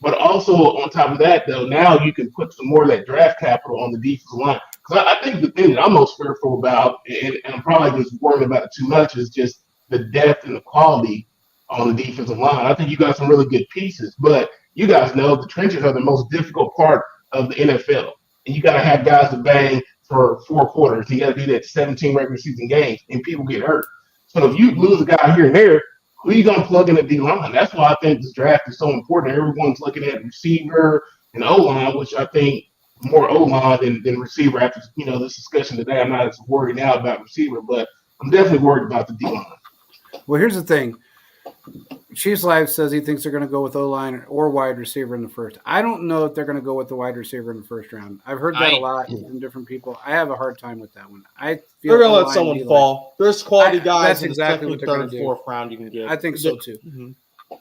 But also on top of that, though, now you can put some more of that draft capital on the defensive line. Because I think the thing that I'm most fearful about, and I'm probably just worrying about it too much, is just the depth and the quality on the defensive line. I think you got some really good pieces, but you guys know the trenches are the most difficult part of the NFL. And you got to have guys to bang for 4 quarters. You got to do that 17 regular season games, and people get hurt. So if you lose a guy here and there, who are you going to plug in the D-line? That's why I think this draft is so important. Everyone's looking at receiver and O-line, which I think more O-line than receiver after, this discussion today. I'm not as worried now about receiver, but I'm definitely worried about the D-line. Well, here's the thing. Chiefs Live says he thinks they're going to go with O-line or wide receiver in the first. I don't know if they're going to go with the wide receiver in the first round. I've heard that a lot from different people. I have a hard time with that one. I feel They're going to let someone fall. There's quality guys that's in exactly the what second, they're third, gonna do. fourth round you can get. I think so too. Mm-hmm.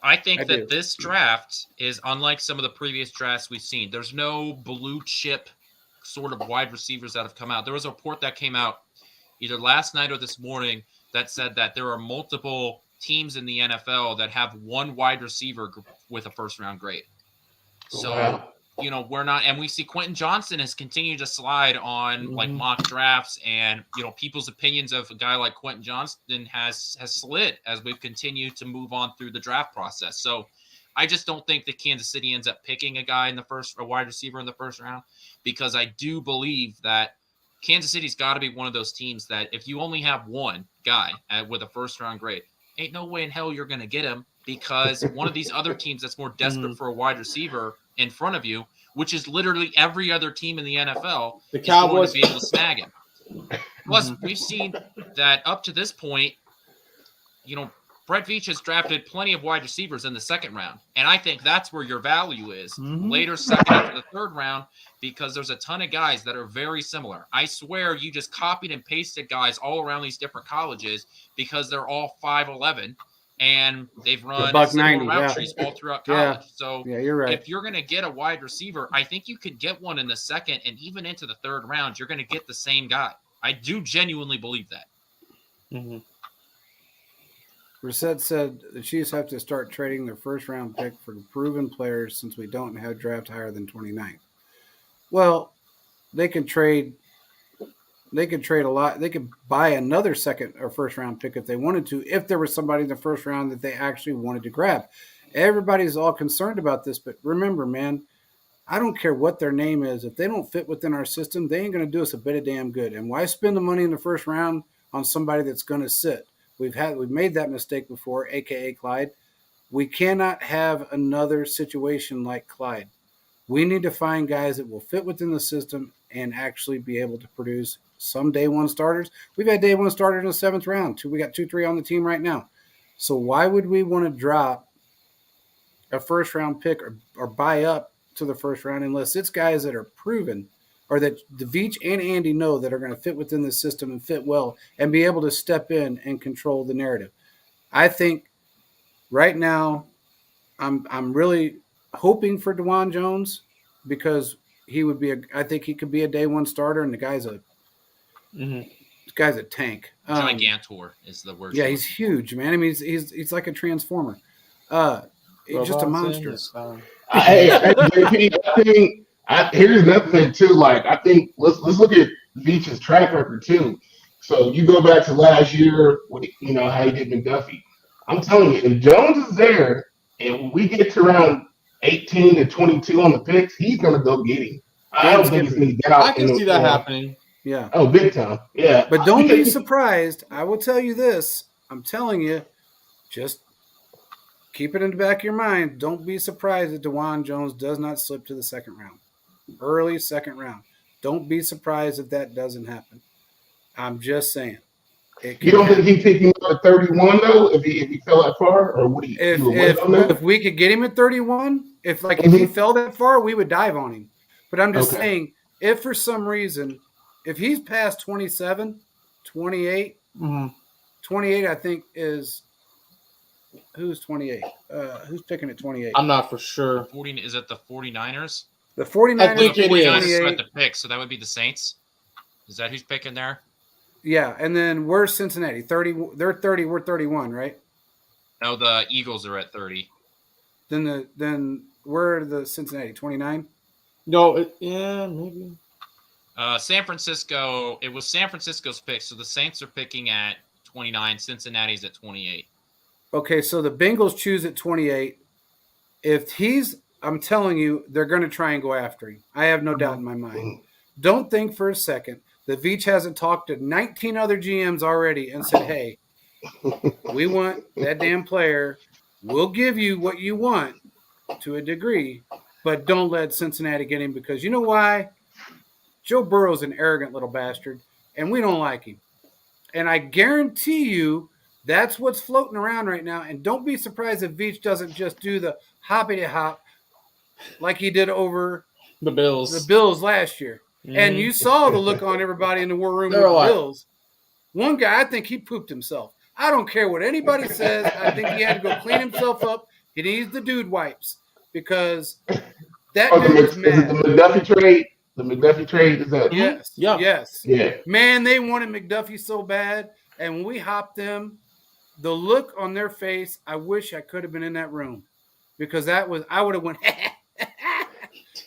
I think do. that this draft is unlike some of the previous drafts we've seen. There's no blue chip sort of wide receivers that have come out. There was a report that came out either last night or this morning that said that there are multiple teams in the NFL that have one wide receiver with a first-round grade. So, Wow. we're not, and we see Quentin Johnson has continued to slide on like mock drafts, and people's opinions of a guy like Quentin Johnson has slid as we've continued to move on through the draft process. So I just don't think that Kansas City ends up picking a wide receiver in the first round, because I do believe that Kansas City's got to be one of those teams that if you only have one guy with a first round grade, ain't no way in hell you're going to get him, because one of these other teams that's more desperate for a wide receiver in front of you, which is literally every other team in the NFL, The is Cowboys going to be able to snag him. Plus, we've seen that up to this point, Brett Veach has drafted plenty of wide receivers in the second round. And I think that's where your value is. Later second into the third round, because there's a ton of guys that are very similar. I swear you just copied and pasted guys all around these different colleges because they're all 5'11", and they've run similar route trees all throughout college. So you're right. If you're going to get a wide receiver, I think you could get one in the second, and even into the third round, you're going to get the same guy. I do genuinely believe that. Brissett said the Chiefs have to start trading their first-round pick for proven players since we don't have draft higher than 29. Well, they can trade a lot. They could buy another second or first-round pick if they wanted to, if there was somebody in the first round that they actually wanted to grab. Everybody's all concerned about this, but remember, man, I don't care what their name is. If they don't fit within our system, they ain't going to do us a bit of damn good. And why spend the money in the first round on somebody that's going to sit? We've made that mistake before, a.k.a. Clyde. We cannot have another situation like Clyde. We need to find guys that will fit within the system and actually be able to produce some day one starters. We've had day one starters in the seventh round. We got 2-3 on the team right now. So why would we want to drop a first round pick or buy up to the first round unless it's guys that are proven or that the Veach and Andy know that are going to fit within the system and fit well and be able to step in and control the narrative? I think right now I'm really hoping for DeJuan Jones because I think he could be a day one starter, and the guy's a tank. Gigantor is the word. Yeah, he's huge, man. I mean, he's like a transformer. He's just a monster. Here's another thing too. Like, I think let's look at Veach's track record too. So you go back to last year, how he did McDuffie. I'm telling you, if Jones is there and we get to around 18 to 22 on the picks, he's gonna go get him. I don't think he's gonna get out. I can see that happening. Yeah. Oh, big time. Yeah. But don't be surprised. I will tell you this. I'm telling you, just keep it in the back of your mind. Don't be surprised that DeJuan Jones does not slip to the second round. Early second round. Don't be surprised if that doesn't happen. I'm just saying. You don't think he's picking up at 31 though? If he fell that far, or would he? If we could get him at 31, if he fell that far, we would dive on him. But I'm just saying, if for some reason, if he's past 27, 28, 28, I think is who's 28? Who's picking at 28? I'm not for sure. Is it the 49ers? The 49ers. I think it is. At the pick, so that would be the Saints. Is that who's picking there? Yeah, and then where's Cincinnati? 30. They're 30. We're 31, right? No, the Eagles are at 30. Then where are the Cincinnati? 29. No, maybe. San Francisco. It was San Francisco's pick, so the Saints are picking at 29. Cincinnati's at 28. Okay, so the Bengals choose at 28. I'm telling you, they're going to try and go after him. I have no doubt in my mind. Don't think for a second that Veach hasn't talked to 19 other GMs already and said, hey, we want that damn player. We'll give you what you want to a degree, but don't let Cincinnati get him because you know why? Joe Burrow's an arrogant little bastard, and we don't like him. And I guarantee you that's what's floating around right now. And don't be surprised if Veach doesn't just do the hoppity-hop like he did over the Bills last year. And you saw the look on everybody in the war room with the Bills. One guy, I think he pooped himself. I don't care what anybody says. I think he had to go clean himself up. He needs the dude wipes because that dude was mad. Is it the McDuffie trade? The McDuffie trade is that? Yes. Yeah. Yes. Yeah. Man, they wanted McDuffie so bad. And when we hopped them, the look on their face, I wish I could have been in that room because I would have went,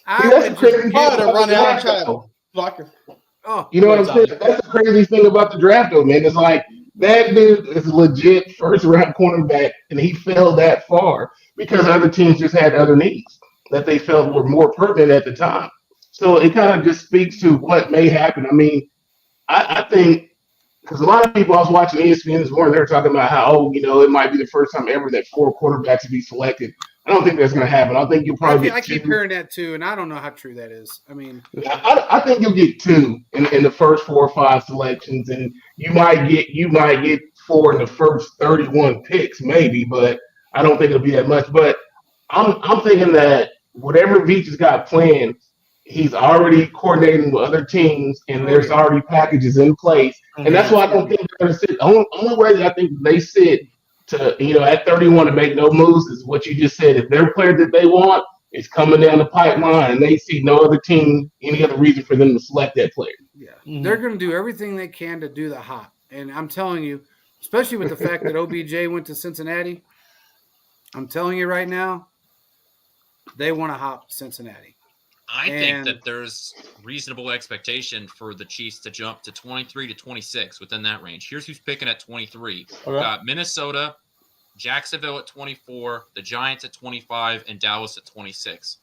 I that's would the crazy just thing Hard to about run the out draft, and try though. to block her. oh You know what What's I'm saying? up? That's the craziest thing about the draft, though, man. It's like that dude is a legit first round cornerback, and he fell that far because other teams just had other needs that they felt were more pertinent at the time. So it kind of just speaks to what may happen. I mean, I think because a lot of people I was watching ESPN this morning, they were talking about how, it might be the first time ever that 4 quarterbacks will be selected. I don't think that's going to happen. I think you'll probably I get keep 2. hearing that too, and I don't know how true that is. I mean, I think you'll get 2 in the first 4 or 5 selections, and you might get 4 in the first 31 picks, maybe, but I don't think it'll be that much. But I'm thinking that whatever Veach has got planned, he's already coordinating with other teams, and Oh, there's yeah. already packages in place, and that's why I don't think they're going to sit. The only way that I think they sit to at 31 to make no moves is what you just said. If their player that they want is coming down the pipeline, and they see no other team, any other reason for them to select that player. Yeah, Mhm. they're going to do everything they can to do the hop. And I'm telling you, especially with the fact that OBJ went to Cincinnati, I'm telling you right now, they want to hop Cincinnati. I think And- that there's reasonable expectation for the Chiefs to jump to 23 to 26 within that range. Here's who's picking at 23. We've got Minnesota, Jacksonville at 24, the Giants at 25, and Dallas at 26.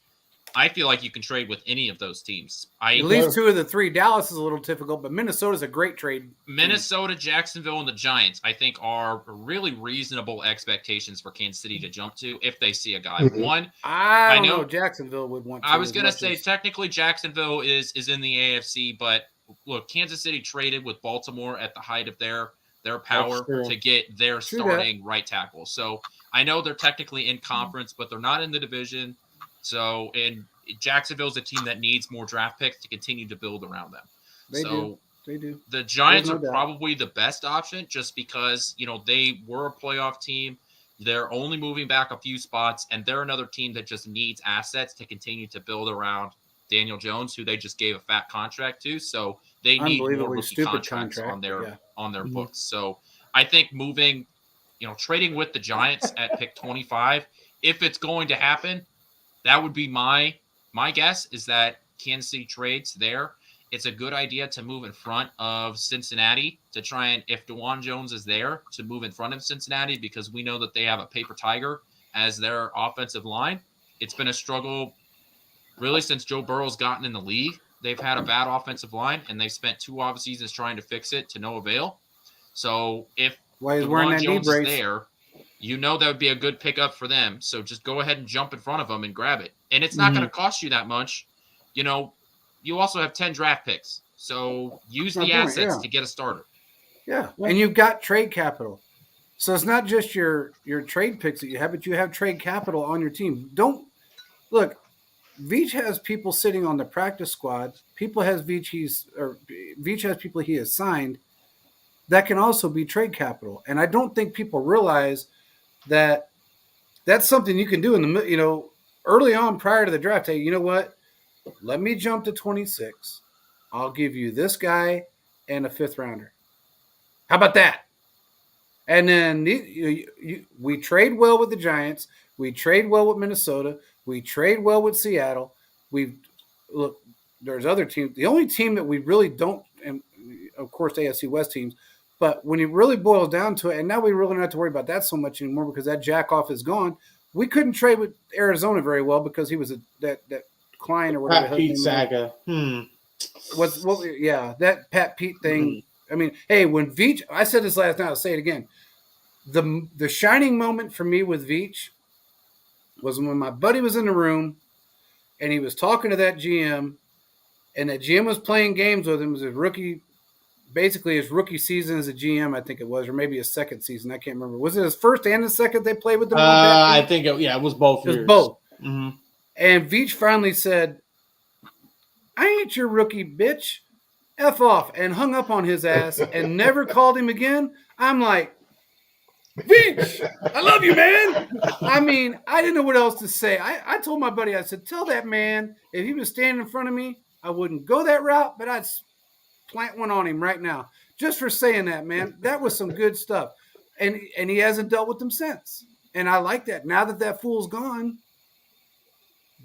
I feel like you can trade with any of those teams. At least 2 of the 3. Dallas is a little difficult, but Minnesota's a great trade. Minnesota, Jacksonville, and the Giants, I think, are really reasonable expectations for Kansas City to jump to if they see a guy. Mhm. One, I don't know- know. Jacksonville would want to. I was as going to much say as- technically Jacksonville is in the AFC, but look, Kansas City traded with Baltimore at the height of their power true. to get their True that. starting right tackle. So I know they're technically in conference, but they're not in the division. So, and Jacksonville's a team that needs more draft picks to continue to build around them. They so They do. the Giants There's no are doubt. probably the best option just because, they were a playoff team. They're only moving back a few spots, and they're another team that just needs assets to continue to build around Daniel Jones, who they just gave a fat contract to. So they need more Unbelievably rookie stupid contracts contract, on their yeah. Mhm. books. So I think moving, trading with the Giants at pick 25, if it's going to happen, that would be my guess is that Kansas City trades there. It's a good idea to move in front of Cincinnati to try and, if DeJuan Jones is there, to move in front of Cincinnati because we know that they have a paper tiger as their offensive line. It's been a struggle really since Joe Burrow's gotten in the league. They've had a bad offensive line, and they've spent 2 off seasons trying to fix it to no avail. So if Why he's wearing DeJuan that knee Jones is brace? there, that would be a good pickup for them. So just go ahead and jump in front of them and grab it. And it's not going to cost you that much. You also have 10 draft picks. So use That's the my point, assets yeah. to get a starter. Yeah, and you've got trade capital. So it's not just your trade picks that you have, but you have trade capital on your team. Don't look. Veach has people sitting on the practice squad. Veach has people he has signed that can also be trade capital. And I don't think people realize that that's something you can do in the early on prior to the draft. Hey, you know what? Let me jump to 26. I'll give you this guy and a 5th rounder. How about that? And then we trade well with the Giants. We trade well with Minnesota. We trade well with Seattle. There's other teams. The only team that we really don't, and of course AFC West teams, but when it really boils down to it, and now we really don't have to worry about that so much anymore because that jackoff is gone. We couldn't trade with Arizona very well because he was that Klein or whatever. Pat Pete saga. That Pat Pete thing. I mean, hey, when Veach, I said this last night, I'll say it again. The shining moment for me with Veach was when my buddy was in the room and he was talking to that GM, and that GM was playing games with him. It was his rookie season as a GM, I think it was, or maybe his second season. I can't remember. Was it his first and his second they played with them? I think it was both. It was both. Mm-hmm. And Veach finally said, "I ain't your rookie, bitch. F off," and hung up on his ass and never called him again. I'm like, Veach, I love you, man. I mean, I didn't know what else to say. I told my buddy, I said, tell that man if he was standing in front of me, I wouldn't go that route, but I'd plant one on him right now just for saying that, man. That was some good stuff. And he hasn't dealt with them since. And I like that. Now that fool's gone,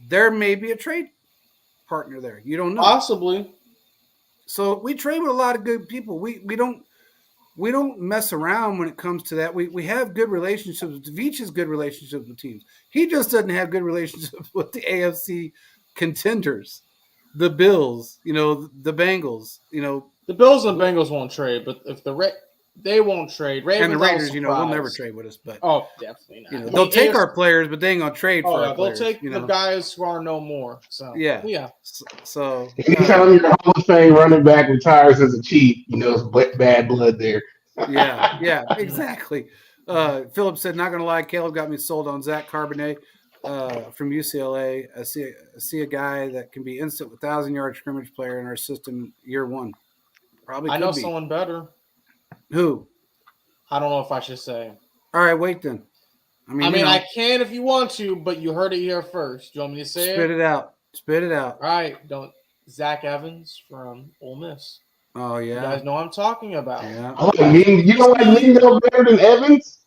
there may be a trade partner there. You don't know. Possibly. So we trade with a lot of good people. We don't mess around when it comes to that. We have good relationships. Veach has good relationships with teams. He just doesn't have good relationships with the AFC contenders, the Bills, the Bengals, The Bills and Bengals won't trade, but if they won't trade. Ravens, and the Raiders, will will never trade with us. But definitely not. they'll take our players, but they ain't gonna trade for our players. They'll take the guys who are no more. So yeah. So anytime your Hall of Fame running back retires as a Chief, it's bad blood there. yeah, exactly. Philip said, "Not gonna lie, Caleb got me sold on Zach Carbonet from UCLA. I see a guy that can be instant 1,000-yard scrimmage player in our system year one. Probably. I know be. someone better. Who? I don't know if I should say. All right, wait then. I can if you want to, but you heard it here first. Do you want me to say Spit it out. Spit it out. All right, Zach Evans from Ole Miss. Oh yeah. You guys know what I'm talking about. Yeah. You don't like Mingo better than Evans?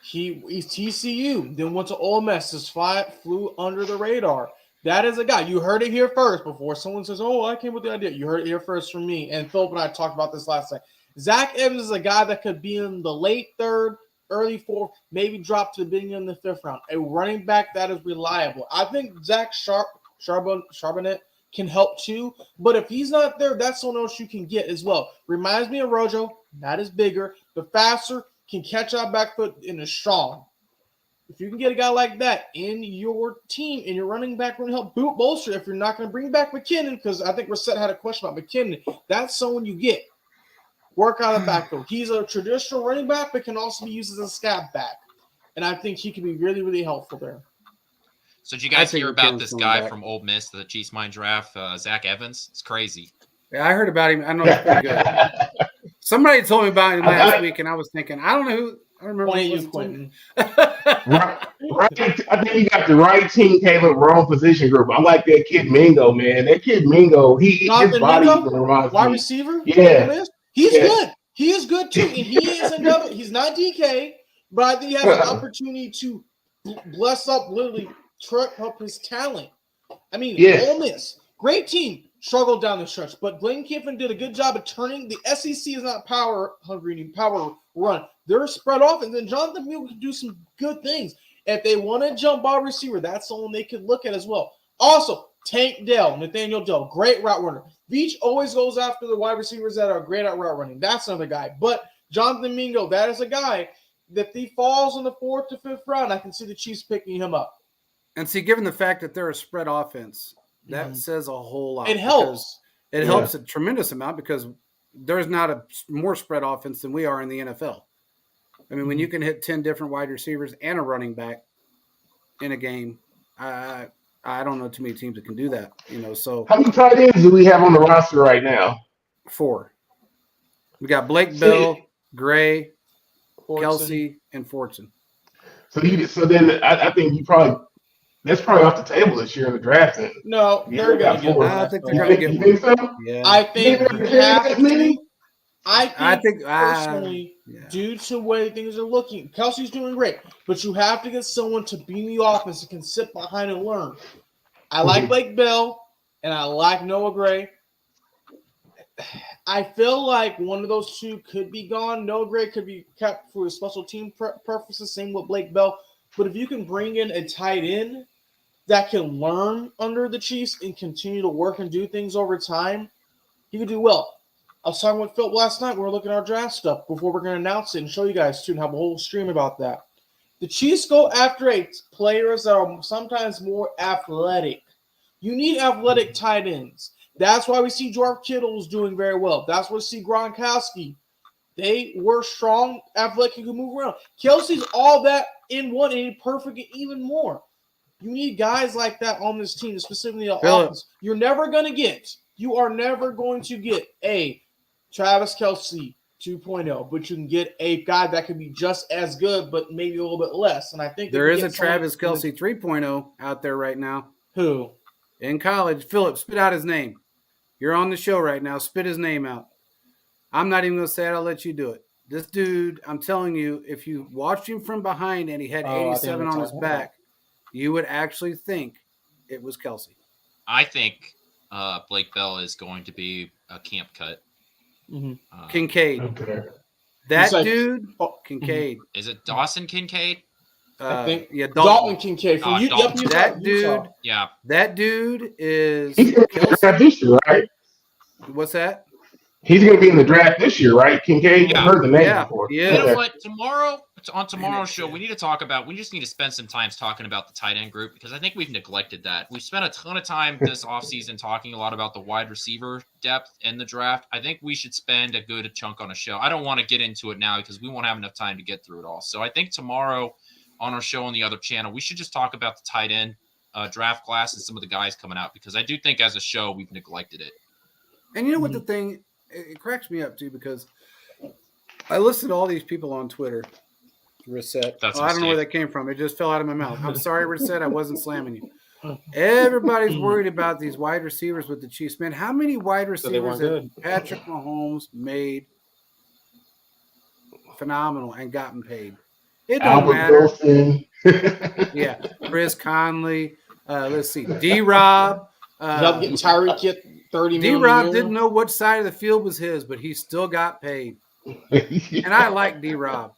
He's TCU, then went to Ole Miss. Just flew under the radar. That is a guy. You heard it here first before someone says, "Oh, I came with the idea." You heard it here first from me. And Philip and I talked about this last night. Zach Evans is a guy that could be in the late third, early fourth, maybe drop to the beginning of the fifth round. A running back that is reliable. I think Zach Charbonnet can help too. But if he's not there, that's someone else you can get as well. Reminds me of Rojo, not as bigger, but faster, can catch out back foot and is strong. If you can get a guy like that in your team, in your running back room, help bolster. If you're not going to bring back McKinnon, because I think Reset had a question about McKinnon, that's someone you get. Work out of backfield. He's a traditional running back, but can also be used as a scat back. And I think he can be really, really helpful there. So did you guys hear about this guy from Ole Miss, the Chiefs mind draft, Zach Evans? It's crazy. Yeah, I heard about him. I know he's pretty good. Somebody told me about him last week, and I was thinking, I don't know who. I don't remember. You, Quentin. Right. I think you got the right team, Caleb. Wrong position group. I like that kid Mingo, man. That kid Mingo, his body reminds me. Wide receiver? Yeah. He's good. He is good too. And he is another. He's not DK, but I think he has an opportunity to bless up, literally truck up his talent. I mean, Ole Miss, great team, struggled down the stretch, but Glenn Kiffin did a good job of turning. The SEC is not power hungry, power run. They're spread off, and then Jonathan Mule can do some good things. If they want to jump ball receiver, that's someone they could look at as well. Also, Tank Dell, Nathaniel Dell, great route runner. Veach always goes after the wide receivers that are great at route running. That's another guy. But Jonathan Mingo, that is a guy that if he falls in the 4th to 5th round, I can see the Chiefs picking him up. And see, given the fact that they're a spread offense, that says a whole lot. It helps. It helps a tremendous amount because there's not a more spread offense than we are in the NFL. I mean, when you can hit 10 different wide receivers and a running back in a game, I don't know too many teams that can do that. So how many tight ends do we have on the roster right now? 4. We got Blake Bell, Gray, Fortson. Kelsey, and Fortson. So then I think that's probably off the table this year in the draft. No, they're going to get one. I think they're going to get one. So? Yeah. I think you have to. I think personally, yeah. due to the way things are looking, Kelsey's doing great, but you have to get someone to be in the offense that can sit behind and learn. I like Blake Bell, and I like Noah Gray. I feel like one of those two could be gone. Noah Gray could be kept for his special team preferences, same with Blake Bell. But if you can bring in a tight end that can learn under the Chiefs and continue to work and do things over time, he could do well. I was talking with Phil last night. We were looking at our draft stuff before we're going to announce it and show you guys too and have a whole stream about that. The Chiefs go after players that are sometimes more athletic. You need athletic tight ends. That's why we see George Kittle's doing very well. That's why we see Gronkowski. They were strong, athletic, who can move around. Kelsey's all that in one, and perfect, and even more. You need guys like that on this team, specifically on offense. You are never going to get a Travis Kelce 2.0, but you can get a guy that can be just as good, but maybe a little bit less. And I think there is a Travis Kelce 3.0 out there right now. Who? In college. Philip, spit out his name. You're on the show right now. Spit his name out. I'm not even going to say it. I'll let you do it. This dude, I'm telling you, if you watched him from behind and he had 87 on his back, you would actually think it was Kelce. I think Blake Bell is going to be a camp cut. Mm-hmm. Kincaid. Okay. That like, dude, oh, Kincaid. Is it Dawson Kincaid? I think yeah, Dalton Kincaid from Dalton. Utah. That dude. Yeah. That dude is. He's going to be in the draft this year, right? What's that? He's going to be in the draft this year, right? Kincaid, Yeah. I've heard the name Yeah. before. Yeah. You know Okay. what? On tomorrow's show, shit. we just need to spend some time talking about the tight end group because I think we've neglected that. We've spent a ton of time this offseason talking a lot about the wide receiver depth in the draft. I think we should spend a good chunk on a show. I don't want to get into it now because we won't have enough time to get through it all. So I think tomorrow on our show on the other channel, we should just talk about the tight end draft class and some of the guys coming out because I do think as a show we've neglected it. And you know what the thing, it cracks me up too because I listened to all these people on Twitter. Reset. That's I don't know where that came from. It just fell out of my mouth. I'm sorry, Reset. I wasn't slamming you. Everybody's worried about these wide receivers with the Chiefs. Man, how many wide receivers have Patrick Mahomes made phenomenal and gotten paid? It don't Albert matter. Wilson. Yeah, Chris Conley. Let's see, D-Rob. Getting Tyreek get $30 million. D-Rob didn't know which side of the field was his, but he still got paid. And I like D-Rob.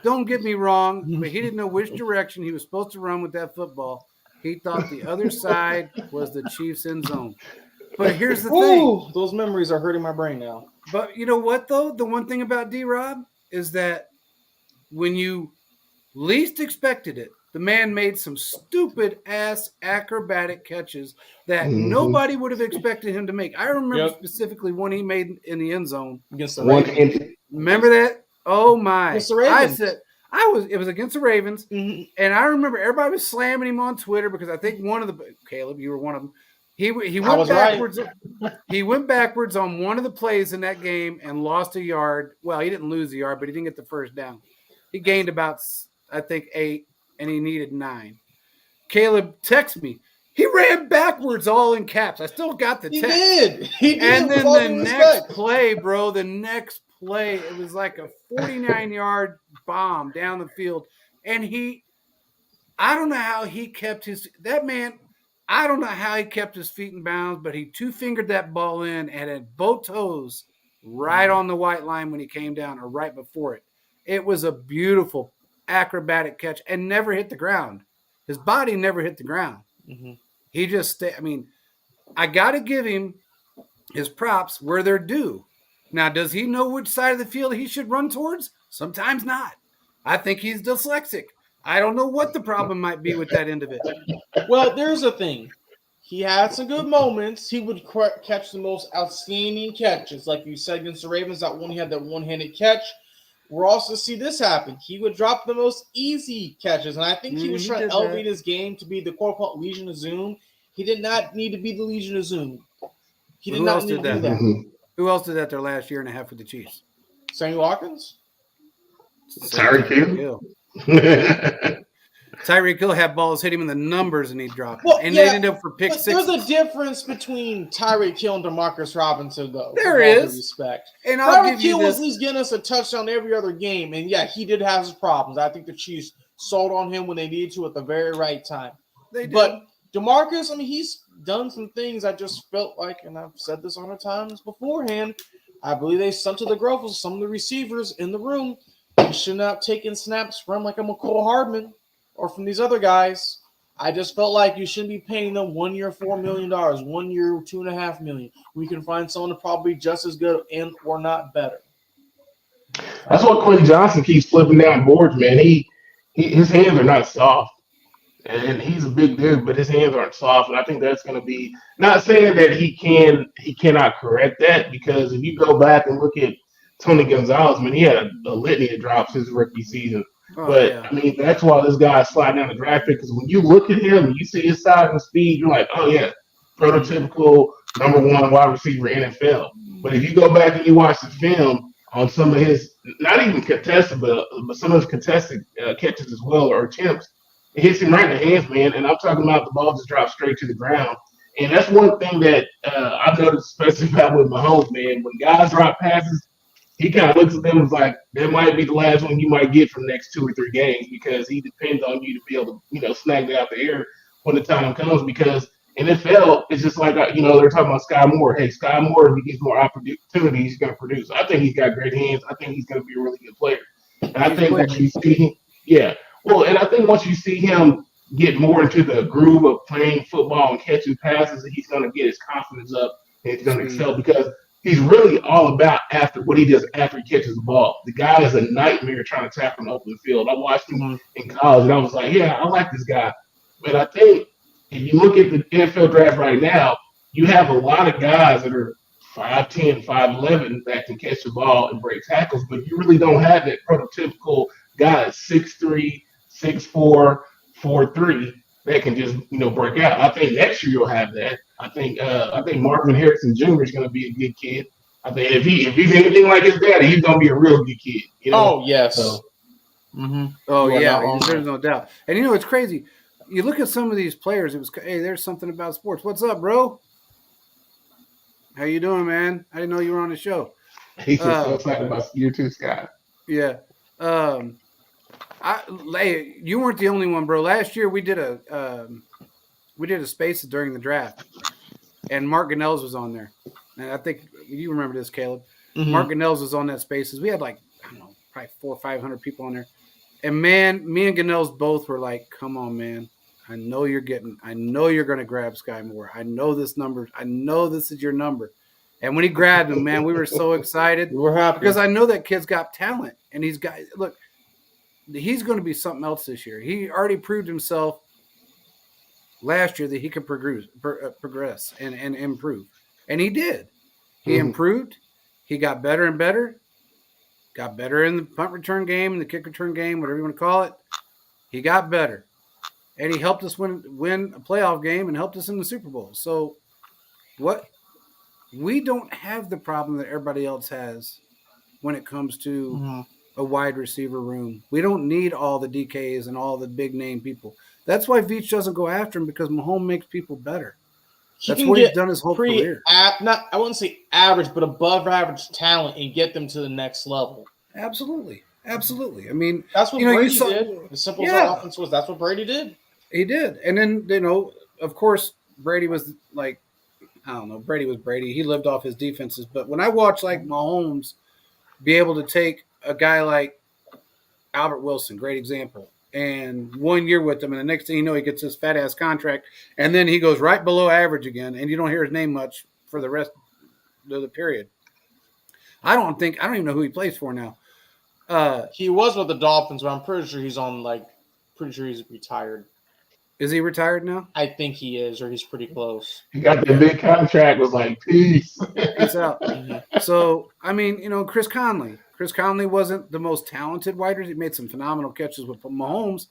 Don't get me wrong, but he didn't know which direction he was supposed to run with that football. He thought the other side was the Chiefs' end zone. But here's the thing. Those memories are hurting my brain now. But you know what, though? The one thing about D-Rob is that when you least expected it, the man made some stupid-ass acrobatic catches that nobody would have expected him to make. I remember specifically one he made in the end zone. Against the Ravens. Remember that? Oh, my. Against the Ravens. It was against the Ravens, and I remember everybody was slamming him on Twitter because I think Caleb, you were one of them. He went backwards. Right. He went backwards on one of the plays in that game and lost a yard. Well, he didn't lose a yard, but he didn't get the first down. He gained about, I think, 8, and he needed 9. Caleb texted me. He ran backwards all in caps. I still got the text. He did. And then the next play, bro, it was like a 49-yard bomb down the field. And I don't know how he kept his feet in bounds, but he two-fingered that ball in and had both toes right on the white line when he came down or right before it. It was a beautiful acrobatic catch and never hit the ground. His body never hit the ground. Mm-hmm. He just I got to give him his props where they're due. Now, does he know which side of the field he should run towards? Sometimes not. I think he's dyslexic. I don't know what the problem might be with that end of it. Well, there's a thing. He had some good moments. He would catch the most outstanding catches. Like you said against the Ravens, he had that one-handed catch. We're also see this happen. He would drop the most easy catches. And I think he was trying to elevate his game to be the quote-unquote Legion of Zoom. He did not need to be the Legion of Zoom. He did not need to do that. Who else did that their last year and a half with the Chiefs? Sammy Watkins? Tyreek Hill. Tyreek Hill had balls hit him in the numbers and he dropped it. And they ended up for pick 6. There's a difference between Tyreek Hill and Demarcus Robinson, though. There is. Respect. And Tyreek Hill was at least getting us a touchdown every other game. And yeah, he did have his problems. I think the Chiefs sold on him when they needed to at the very right time. They did. But Demarcus, he's done some things I just felt like, and I've said this 100 times beforehand, I believe they stunted the growth of some of the receivers in the room. He should not have taken snaps from like a McCole Hardman or from these other guys. I just felt like you shouldn't be paying them 1 year, $4 million, 1 year, $2.5 million. We can find someone probably just as good and or not better. That's what Quentin Johnson keeps flipping down boards, man. His hands are not soft. And he's a big dude, but his hands aren't soft. And I think that's going to be not saying that he cannot correct that, because if you go back and look at Tony Gonzalez, man, he had a litany of drops his rookie season. That's why this guy is sliding down the draft pick, because when you look at him and you see his size and speed, you're like, oh, yeah, prototypical number 1 wide receiver NFL. But if you go back and you watch the film on some of his, not even contested, but some of his contested catches as well, or attempts, it hits him right in the hands, man. And I'm talking about the ball just drops straight to the ground. And that's one thing that I've noticed, especially about with Mahomes, man. When guys drop passes, he kind of looks at them and is like, that might be the last one you might get for the next 2 or 3 games, because he depends on you to be able to, snag it out the air when the time comes. Because NFL is just like, they're talking about Sky Moore. Hey, Sky Moore, if he gets more opportunities, he's going to produce. I think he's got great hands. I think he's going to be a really good player. And I think once you see him, and I think once you see him get more into the groove of playing football and catching passes, he's going to get his confidence up and he's going to excel because he's really all about what he does after he catches the ball. The guy is a nightmare trying to tackle him open the field. I watched him in college and I was like, yeah, I like this guy. But I think if you look at the NFL draft right now, you have a lot of guys that are 5'10", 5'11" that can catch the ball and break tackles, but you really don't have that prototypical guy that's 6'3", 6'4", 4'3" that can just break out. I think next year you'll have that. I think Marvin Harrison Jr. is going to be a good kid. I think if he's anything like his daddy, he's going to be a real good kid. Oh yes. So, Oh yeah, there's no doubt. And it's crazy. You look at some of these players. It was, hey, there's something about sports. What's up, bro? How you doing, man? I didn't know you were on the show. He's so excited about you too, Scott. Yeah. You weren't the only one, bro. Last year we did a space during the draft, and Mark Ganells was on there. And I think you remember this, Caleb. Mm-hmm. Mark Ganells was on that spaces. We had probably 400 or 500 people on there. And man, me and Ganells both were like, "Come on, man! I know you're going to grab Sky Moore. I know this number. I know this is your number." And when he grabbed him, man, we were so excited. We were happy because I know that kid's got talent, and he's going to be something else this year. He already proved himself last year that he could progress and improve, and he did. He improved. He got better and better. Got better in the punt return game, the kick return game, whatever you want to call it. He got better. And he helped us win a playoff game and helped us in the Super Bowl. So we don't have the problem that everybody else has when it comes to a wide receiver room. We don't need all the DKs and all the big name people. That's why Veach doesn't go after him, because Mahomes makes people better. That's what he's done his whole career. I wouldn't say average, but above average talent and get them to the next level. Absolutely. I mean, that's what Brady did. As simple as our offense was, that's what Brady did. He did. And then, of course, Brady was like, I don't know, Brady was Brady. He lived off his defenses. But when I watch Mahomes be able to take a guy like Albert Wilson, great example, and 1 year with him, and the next thing you know, he gets this fat ass contract, and then he goes right below average again, and you don't hear his name much for the rest of the period. I don't even know who he plays for now. He was with the Dolphins, but I'm pretty sure he's retired. Is he retired now? I think he is, or he's pretty close. He got that big contract. Was like, peace. Peace out. So, I mean, Chris Conley. Chris Conley wasn't the most talented wide receiver. He made some phenomenal catches with Mahomes,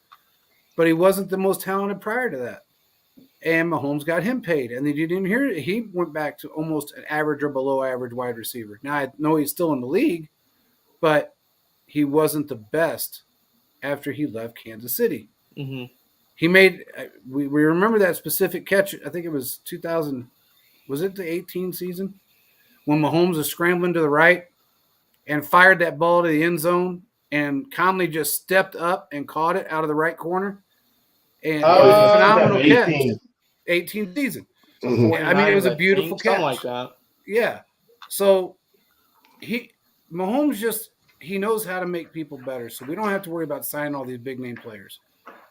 but he wasn't the most talented prior to that. And Mahomes got him paid. And then you didn't hear it. He went back to almost an average or below average wide receiver. Now, I know he's still in the league, but he wasn't the best after he left Kansas City. Mm-hmm. He made we remember that specific catch. I think it was 2000. Was it the 18 season when Mahomes was scrambling to the right and fired that ball to the end zone, and Conley just stepped up and caught it out of the right corner? And it was a phenomenal catch. 18 season. Mm-hmm. I mean, it was a beautiful catch. Something like that. Yeah. So Mahomes he knows how to make people better. So we don't have to worry about signing all these big name players.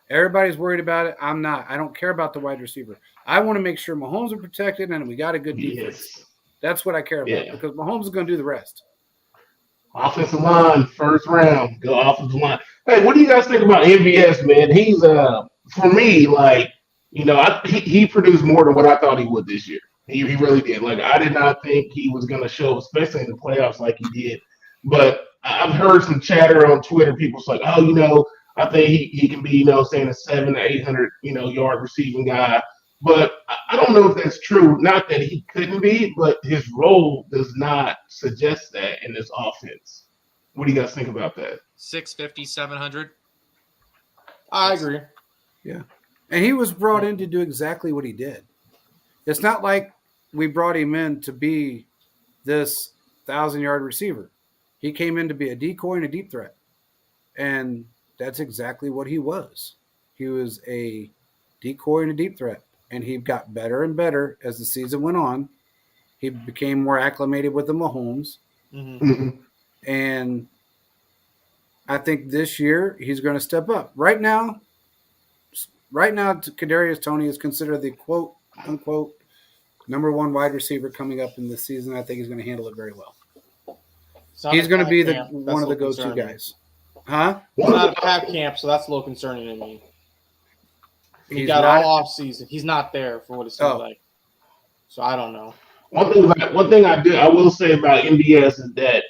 Everybody's worried about it. I'm not. I don't care about the wide receiver. I want to make sure Mahomes are protected and we got a good defense. Yes. That's what I care about, because Mahomes is going to do the rest. Offensive line, first round, go offensive line. Hey, what do you guys think about MVS, man? He's for me, he produced more than what I thought he would this year. He really did. I did not think he was going to show, especially in the playoffs, like he did. But I've heard some chatter on Twitter. People's like, I think he can be, saying a 700 to 800, yard receiving guy. But I don't know if that's true. Not that he couldn't be, but his role does not suggest that in this offense. What do you guys think about that? 650, 700. I agree. Yeah. And he was brought in to do exactly what he did. It's not like we brought him in to be this 1,000-yard receiver. He came in to be a decoy and a deep threat. And that's exactly what he was. He was a decoy and a deep threat. and he got better and better as the season went on. He became more acclimated with the Mahomes. Mhm. And I think this year he's going to step up. Right now, Kadarius Toney is considered the quote unquote number one wide receiver coming up in this season. I think he's going to handle it very well. He's going to be one of the go-to guys. Huh? He's not a cap camp, so that's a little concerning to me. He He's got not- all off season. He's not there for what it seems like. So I don't know. One thing I will say about MBS is that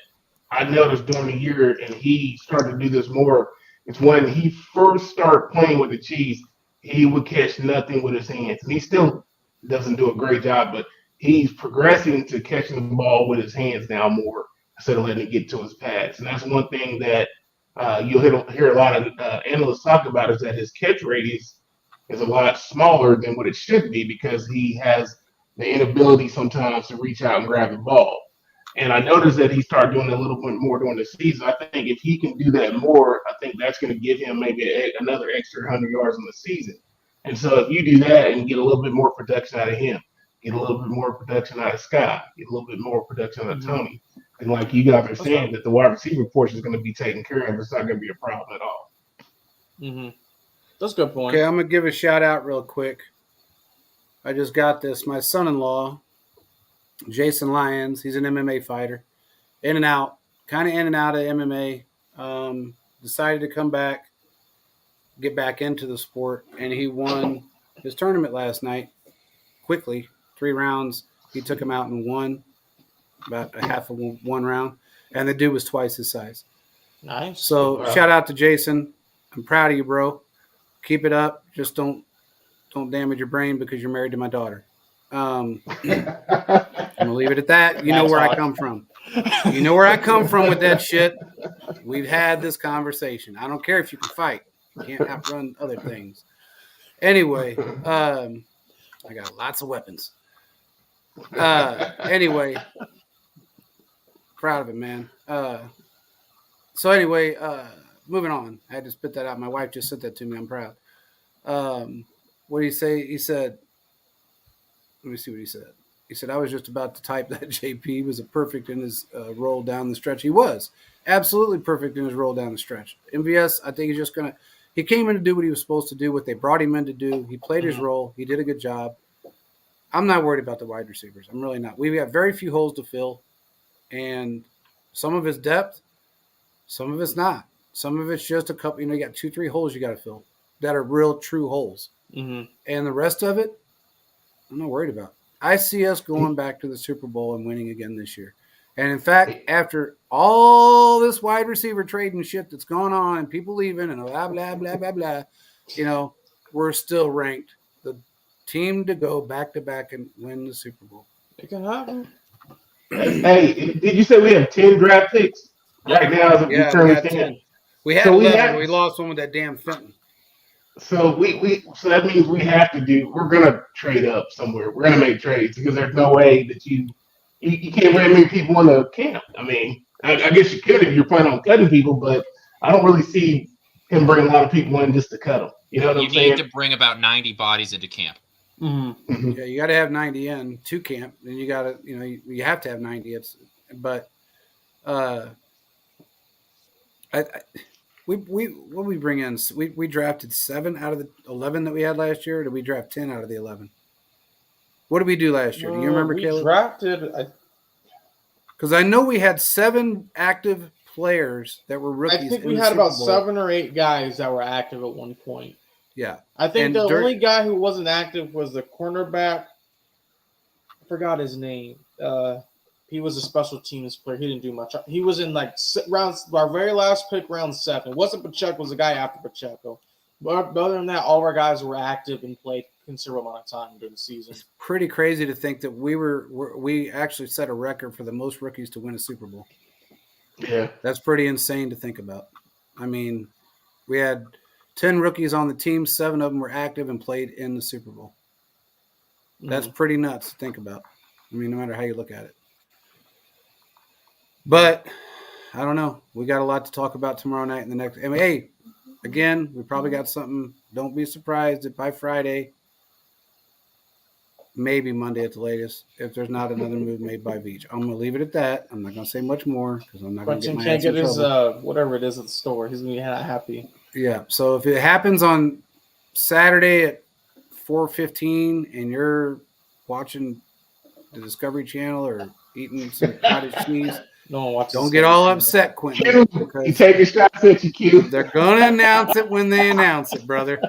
I noticed during the year, and he started to do this more. It's when he first started playing with the Chiefs, he would catch nothing with his hands, and he still doesn't do a great job, but he's progressing to catching the ball with his hands now more instead of letting it get to his pads. And that's one thing that you'll hear a lot of analysts talk about is that his catch radius is a lot smaller than what it should be because he has the inability sometimes to reach out and grab the ball. And I noticed that he started doing it a little bit more during the season. I think if he can do that more, I think that's going to give him maybe another extra 100 yards in the season. And so if you do that and get a little bit more production out of him, get a little bit more production out of Scott, get a little bit more production out of Tony, and like you guys are saying, that the wide receiver portion is going to be taken care of. It's not going to be a problem at all. Mm-hmm. That's a good point. Okay, I'm going to give a shout out real quick. I just got this. My son-in-law, Jason Lyons, he's an MMA fighter. In and out of MMA. Decided to come back, get back into the sport, and he won his tournament last night quickly. 3 rounds. He took him out and won about a half of one round. And the dude was twice his size. Nice. So shout out to Jason. I'm proud of you, bro. Keep it up. Just don't damage your brain because you're married to my daughter. I'm gonna leave it at that. You know where I come from. You know where I come from with that shit. We've had this conversation. I don't care if you can fight. You can't outrun other things. Anyway, I got lots of weapons. Anyway, proud of it, man. So anyway, moving on. I had to spit that out. My wife just sent that to me. I'm proud. What did he say? He said, let me see what he said. He said, I was just about to type that JP was a perfect in his roll down the stretch. He was absolutely perfect in his roll down the stretch. MVS, I think he's just going to, he came in to do what he was supposed to do, what they brought him in to do. He played his role. He did a good job. I'm not worried about the wide receivers. I'm really not. We've got very few holes to fill, and some of it's depth, some of it's not. Some of it's just a couple, you got 2-3 holes you got to fill that are real true holes. Mm-hmm. And the rest of it, I'm not worried about. I see us going back to the Super Bowl and winning again this year. And in fact, after all this wide receiver trading shit that's going on and people leaving and blah, blah, blah, blah, blah, we're still ranked the team to go back-to-back and win the Super Bowl. It can happen. Hey, did you say we have 10 draft picks right now? As Yeah, currently we got stand? 10. We had So we 11. have- We lost one with that damn Fenton. So so that means we're gonna trade up somewhere. We're gonna make trades because there's no way that you can't bring many people in the camp. I mean, I guess you could if you're planning on cutting people, but I don't really see him bringing a lot of people in just to cut them. You know what You I'm saying? need to bring about 90 bodies into camp. Mm-hmm. Yeah, you got to have 90 in to camp, and you got to, you have to have 90. But what we bring in? We drafted 7 out of the 11 that we had last year. Or did we draft 10 out of the 11? What did we do last year? Do you remember, we Caleb? drafted. Because I know we had 7 active players that were rookies. I think in we the had Super about Bowl. 7 or 8 guys that were active at one point. Yeah, I think And the during- only guy who wasn't active was the cornerback. I forgot his name. He was a special teams player. He didn't do much. He was in like rounds. Our very last pick, round 7. It wasn't Pacheco. It was the guy after Pacheco. But other than that, all our guys were active and played a considerable amount of time during the season. pretty crazy to think that we actually set a record for the most rookies to win a Super Bowl. Yeah. That's pretty insane to think about. I mean, we had 10 rookies on the team. 7 of them were active and played in the Super Bowl. That's pretty nuts to think about. I mean, no matter how you look at it. But I don't know. We got a lot to talk about tomorrow night and the next. I mean, hey, again, we probably got something. Don't be surprised if by Friday maybe Monday at the latest, if there's not another move made by Veach. I'm gonna leave it at that. I'm not gonna say much more because I'm not gonna get Quentin my can't ass in get his trouble. whatever it is at the store. He's gonna be not happy. Yeah. So if it happens on Saturday at 4:15 and you're watching the Discovery Channel or eating some cottage cheese, No one watches. don't get all upset, Quentin. Q, you Because taking shots at you, Q. they're gonna announce it when they announce it, brother.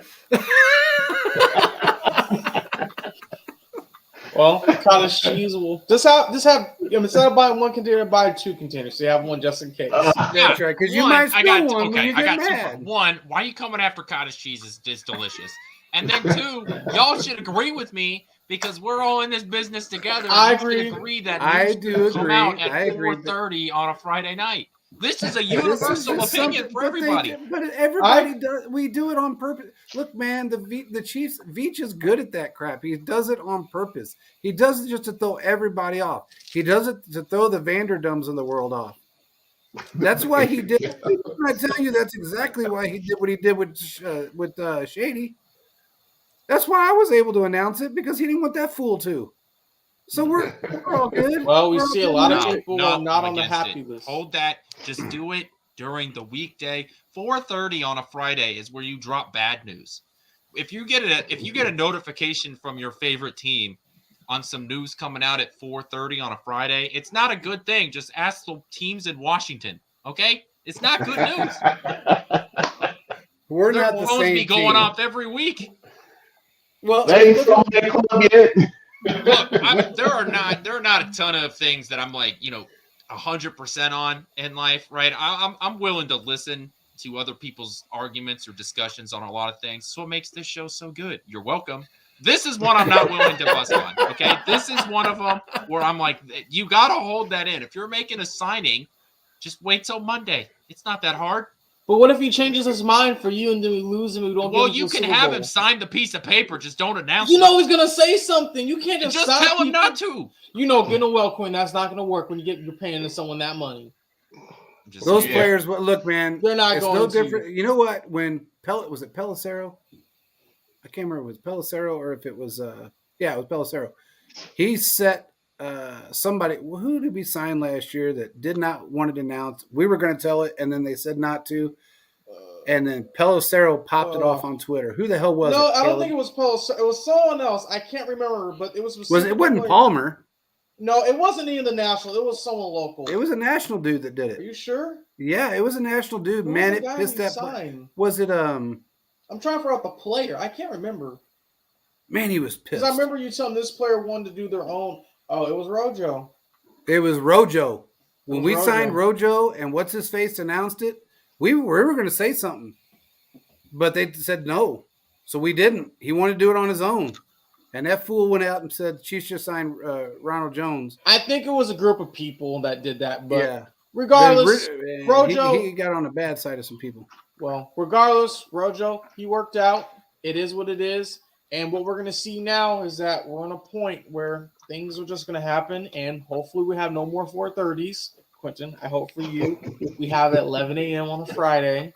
Well, cottage cheese will just have instead of buying one container, buy 2 containers. So you have one just in case. That's right, because you One, might I spill got one when okay. you I get got mad. two. One, why are you coming after cottage cheese? Is delicious. And then 2, y'all should agree with me because we're all in this business together. I You should agree. agree that I news do should come agree. out at I agree. 4:30 on a Friday night. This is a This is universal just opinion something- for but everybody. but everybody does. We do it on purpose. Look, man, the Chiefs. Veach is good at that crap. He does it on purpose. He does it just to throw everybody off. He does it to throw the Vanderdums in the world off. That's why he did. I tell you, that's exactly why he did what he did with Shady. That's why I was able to announce it because he didn't want that fool to. So we're all good. Well, we We're all see a good. lot of No, people no, are not I'm on the against happy it. list. Hold that. Just do it during the weekday. 4:30 on a Friday is where you drop bad news. If you get a notification from your favorite team on some news coming out at 4:30 on a Friday, it's not a good thing. Just ask the teams in Washington. Okay, it's not good news. We're Their not the phones same be going team. off every week. Well, They ain't sold that club yet. Look, there are not a ton of things that I'm like 100% on in life, right? I'm willing to listen to other people's arguments or discussions on a lot of things. So what makes this show so good? You're welcome. This is one I'm not willing to bust on. Okay, this is one of them where I'm like, you got to hold that in. If you're making a signing, just wait till Monday. It's not that hard. But what if he changes his mind for you and then we lose and we don't? Well, get you into the can Super have Bowl? him sign the piece of paper. Just don't announce You it. know he's gonna say something. You can't just, Just sign tell him people. not to. You know, get a well, Quinn. That's not gonna work when you're paying someone that money. Just those saying. players, look, man, They're not it's going no to. different. You know what? When was it Pelissero? I can't remember if it was Pelissero or if it was it was Pelissero. He set somebody who did we sign last year that did not want it announced. We were going to tell it, and then they said not to. And then Pelissero popped it off on Twitter. Who the hell was it? No, I don't Caleb? think it was Paul. It was someone else. I can't remember, but it was. It wasn't Palmer. No, it wasn't even the national. It was someone local. It was a national dude that did Are it. you sure? Yeah, it was a national dude. Who was Man, the it guy pissed who that. signed? Was it I'm trying to figure out the player. I can't remember Man, he was because pissed. I remember you telling this player wanted to do their own. Oh, it was Rojo. It was Rojo. When It we was signed Rojo and what's his face announced it, we were going to say something, but they said no, so we didn't. He wanted to do it on his own, and that fool went out and said Chiefs just signed Ronald Jones. I think it was a group of people that did that, but Yeah, regardless, Then Rojo. he got on the bad side of some people. Well, regardless, Rojo, he worked out. It is what it is. And what we're going to see now is that we're on a point where things are just going to happen. And hopefully we have no more 4:30s. Quentin, I hope for you we have at 11 a.m. on a Friday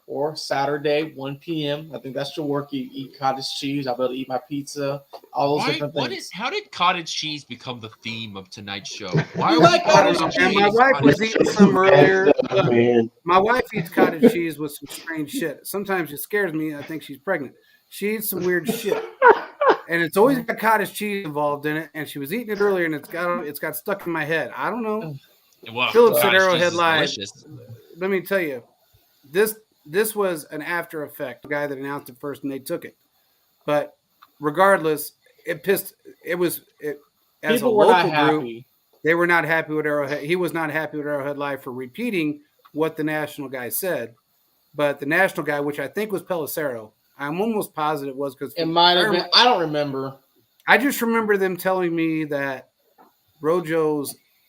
or Saturday, 1 p.m. I think that should work. You eat cottage cheese. I'll be able to eat my pizza, all those different things. How did cottage cheese become the theme of tonight's show? Why You are like we cottage talking cheese? about And my wife cottage was eating cheese? some earlier. Man. My wife eats cottage cheese with some strange shit. Sometimes it scares me. I think she's pregnant. She eats some weird shit, and it's always got cottage cheese involved in it. And she was eating it earlier, and it's got stuck in my head. I don't know. Well, Phillips at cottage cheese Arrowhead is Live. delicious. Let me tell you, this was an after effect. The guy that announced it first, and they took it. But regardless, it pissed. As People a were not local group, happy. they were not happy with Arrowhead. He was not happy with Arrowhead Live for repeating what the national guy said. But the national guy, which I think was Pelissero, I'm almost positive it was because It might have been. I don't remember. I just remember them telling me that Rojo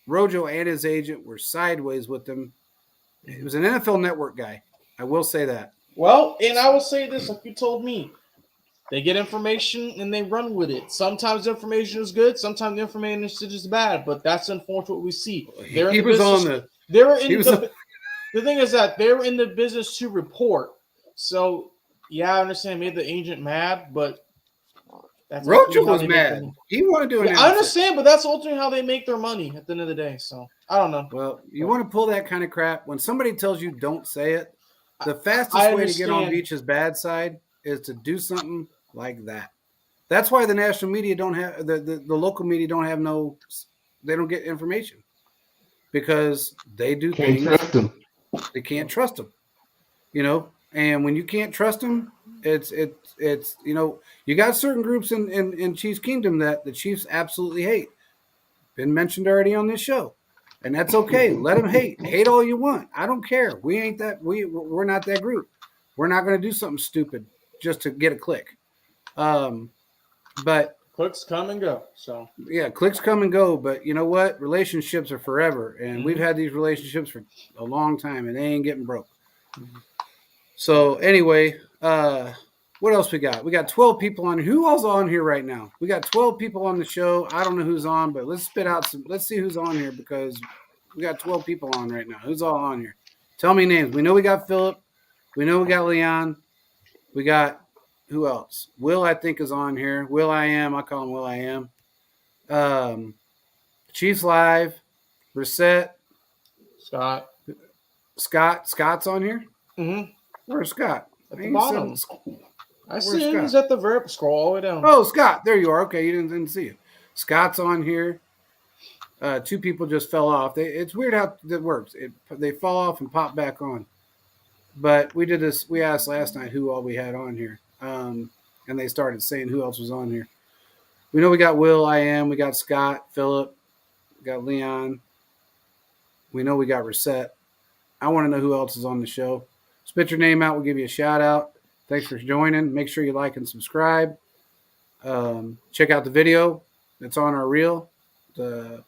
and his agent were sideways with them. It was an NFL Network guy. I will say that. Well, and I will say this, like you told me, they get information and they run with it. Sometimes the information is good, sometimes the information is just bad, but that's unfortunately what we see. They're in He the was business- on the. They're in he was the, the thing is that they're in the business to report. So yeah, I understand it made the agent mad, but That's Rocha ultimately how was they make their mad. money. He wanted to Yeah, announce I it. understand, but that's ultimately how they make their money at the end of the day. So I don't know. Well, you want to pull that kind of crap when somebody tells you don't say it. The fastest I way to get on understand. Beach's bad side is to do something like that. That's why the national media don't have the local media don't have they don't get information because they do Can't things trust them. they can't trust them. And when you can't trust them, it's you got certain groups in Chiefs Kingdom that the Chiefs absolutely hate. Been mentioned already on this show. And that's okay. Let them hate all you want. I don't care. We ain't that. We're not that group. We're not going to do something stupid just to get a click. But Clicks come and go. So yeah, clicks come and go. But you know what? Relationships are forever, and we've had these relationships for a long time, and they ain't getting broke. So anyway, what else we got? We got 12 people on. Who else on here right now? We got 12 people on the show. I don't know who's on, but let's spit out some. Let's see who's on here because we got 12 people on right now. Who's all on here? Tell me names. We know we got Philip. We know we got Leon. We got who else? Will, I think, is on here. Will I Am. I call him Will I Am. Chiefs Live. Reset. Scott. Scott's on here. Mm-hmm. Where's Scott? At the bottom. I see him. Scott? He's at the verb. Scroll all the way down. Oh, Scott. There you are. Okay, you didn't see you. Scott's on here. Two people just fell off. It's weird how that works. They fall off and pop back on. But we did this. We asked last night who all we had on here, and they started saying who else was on here. We know we got Will, I Am, we got Scott, Philip, we got Leon. We know we got Reset. I want to know who else is on the show. Spit your name out. We'll give you a shout out. Thanks for joining. Make sure you like and subscribe. Check out the video that's on our reel. The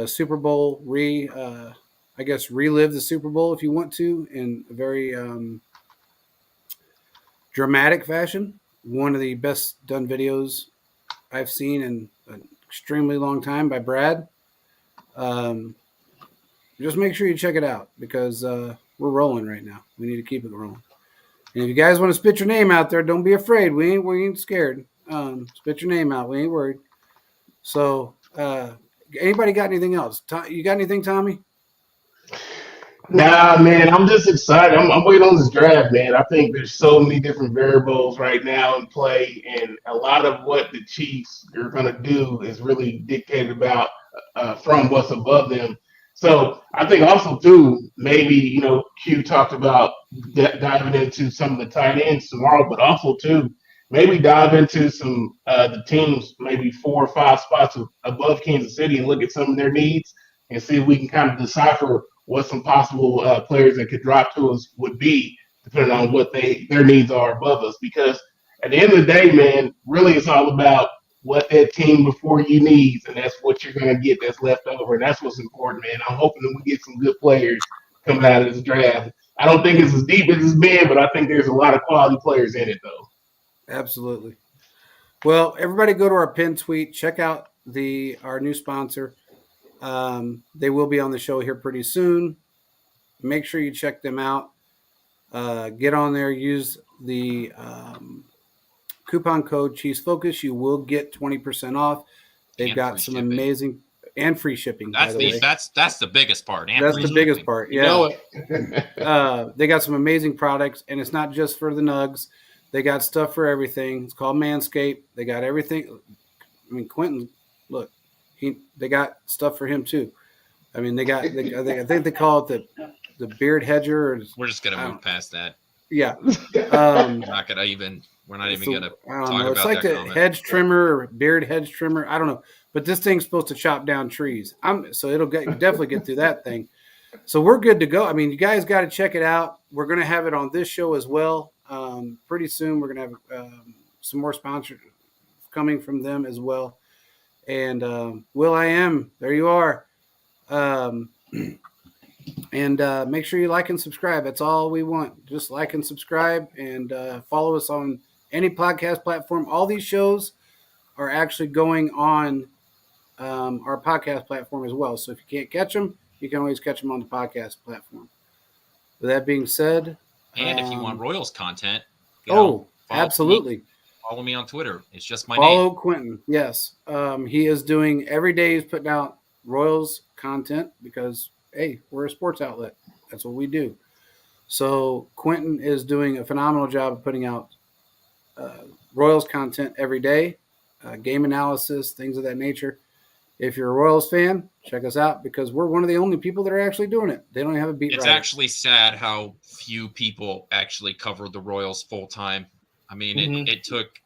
Super Bowl relive the Super Bowl if you want to in a very dramatic fashion. One of the best done videos I've seen in an extremely long time by Brad. Just make sure you check it out because we're rolling right now. We need to keep it rolling. And if you guys want to spit your name out there, don't be afraid. We ain't scared. Spit your name out. We ain't worried. So, anybody got anything else? You got anything, Tommy? Nah, man, I'm just excited. I'm waiting on this draft, man. I think there's so many different variables right now in play, and a lot of what the Chiefs are going to do is really dictated about from what's above them. So I think also too, maybe Q talked about diving into some of the tight ends tomorrow, but also too, maybe dive into some the teams, maybe 4 or 5 spots above Kansas City, and look at some of their needs and see if we can kind of decipher what some possible players that could drop to us would be, depending on what their needs are above us. Because at the end of the day, man, really it's all about what that team before you needs, and that's what you're going to get that's left over, and that's what's important, man. I'm hoping that we get some good players coming out of this draft. I don't think it's as deep as it's been, but I think there's a lot of quality players in it, though. Absolutely. Well, everybody go to our pin tweet. Check out our new sponsor. They will be on the show here pretty soon. Make sure you check them out. Get on there. Use the coupon code Chiefs Focus. You will get 20% off. They've got some amazing and free shipping. That's the biggest part. That's the biggest part. Yeah. They got some amazing products, and it's not just for the nugs. They got stuff for everything. It's called Manscaped. They got everything. I mean, Quentin, look. They got stuff for him too. I mean, I think they call it the beard hedger. We're just gonna move past that. Yeah, we're not even gonna talk about it's like that the comment. hedge trimmer or beard hedge trimmer. I don't know, but this thing's supposed to chop down trees. So it'll definitely get through that thing. So we're good to go. I mean, you guys got to check it out. We're gonna have it on this show as well. Pretty soon, we're gonna have some more sponsors coming from them as well. And Will I Am, there you are. And make sure you like and subscribe. That's all we want. Just like and subscribe and follow us on any podcast platform. All these shows are actually going on our podcast platform as well. So if you can't catch them, you can always catch them on the podcast platform. With that being said. And if you want Royals content. Absolutely. Follow me on Twitter. It's just my Follow name. Quentin. Yes. He is doing every day. He's putting out Royals content because, hey, we're a sports outlet. That's what we do. So Quentin is doing a phenomenal job of putting out Royals content every day, game analysis, things of that nature. If you're a Royals fan, check us out because we're one of the only people that are actually doing it. They don't have a beat It's writer. actually sad how few people actually cover the Royals full time. I mean, it took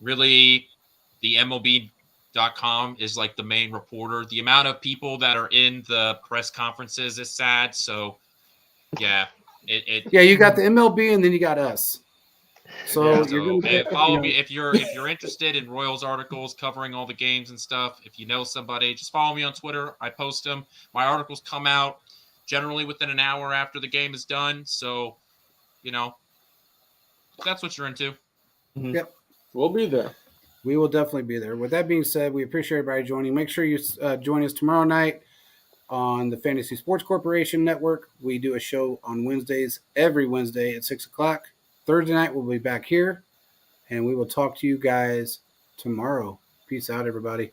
really the MLB.com is like the main reporter. The amount of people that are in the press conferences is sad. So, yeah, Yeah, you got the MLB and then you got us. So So you're going to get, follow me if you're interested in Royals articles covering all the games and stuff. If you know somebody, just follow me on Twitter. I post them. My articles come out generally within an hour after the game is done. So, if that's what you're into. Yep. We'll be there. We will definitely be there. With that being said, we appreciate everybody joining. Make sure you join us tomorrow night on the Fantasy Sports Corporation Network. We do a show on Wednesdays, every Wednesday at 6 o'clock. Thursday night, we'll be back here, and we will talk to you guys tomorrow. Peace out, everybody.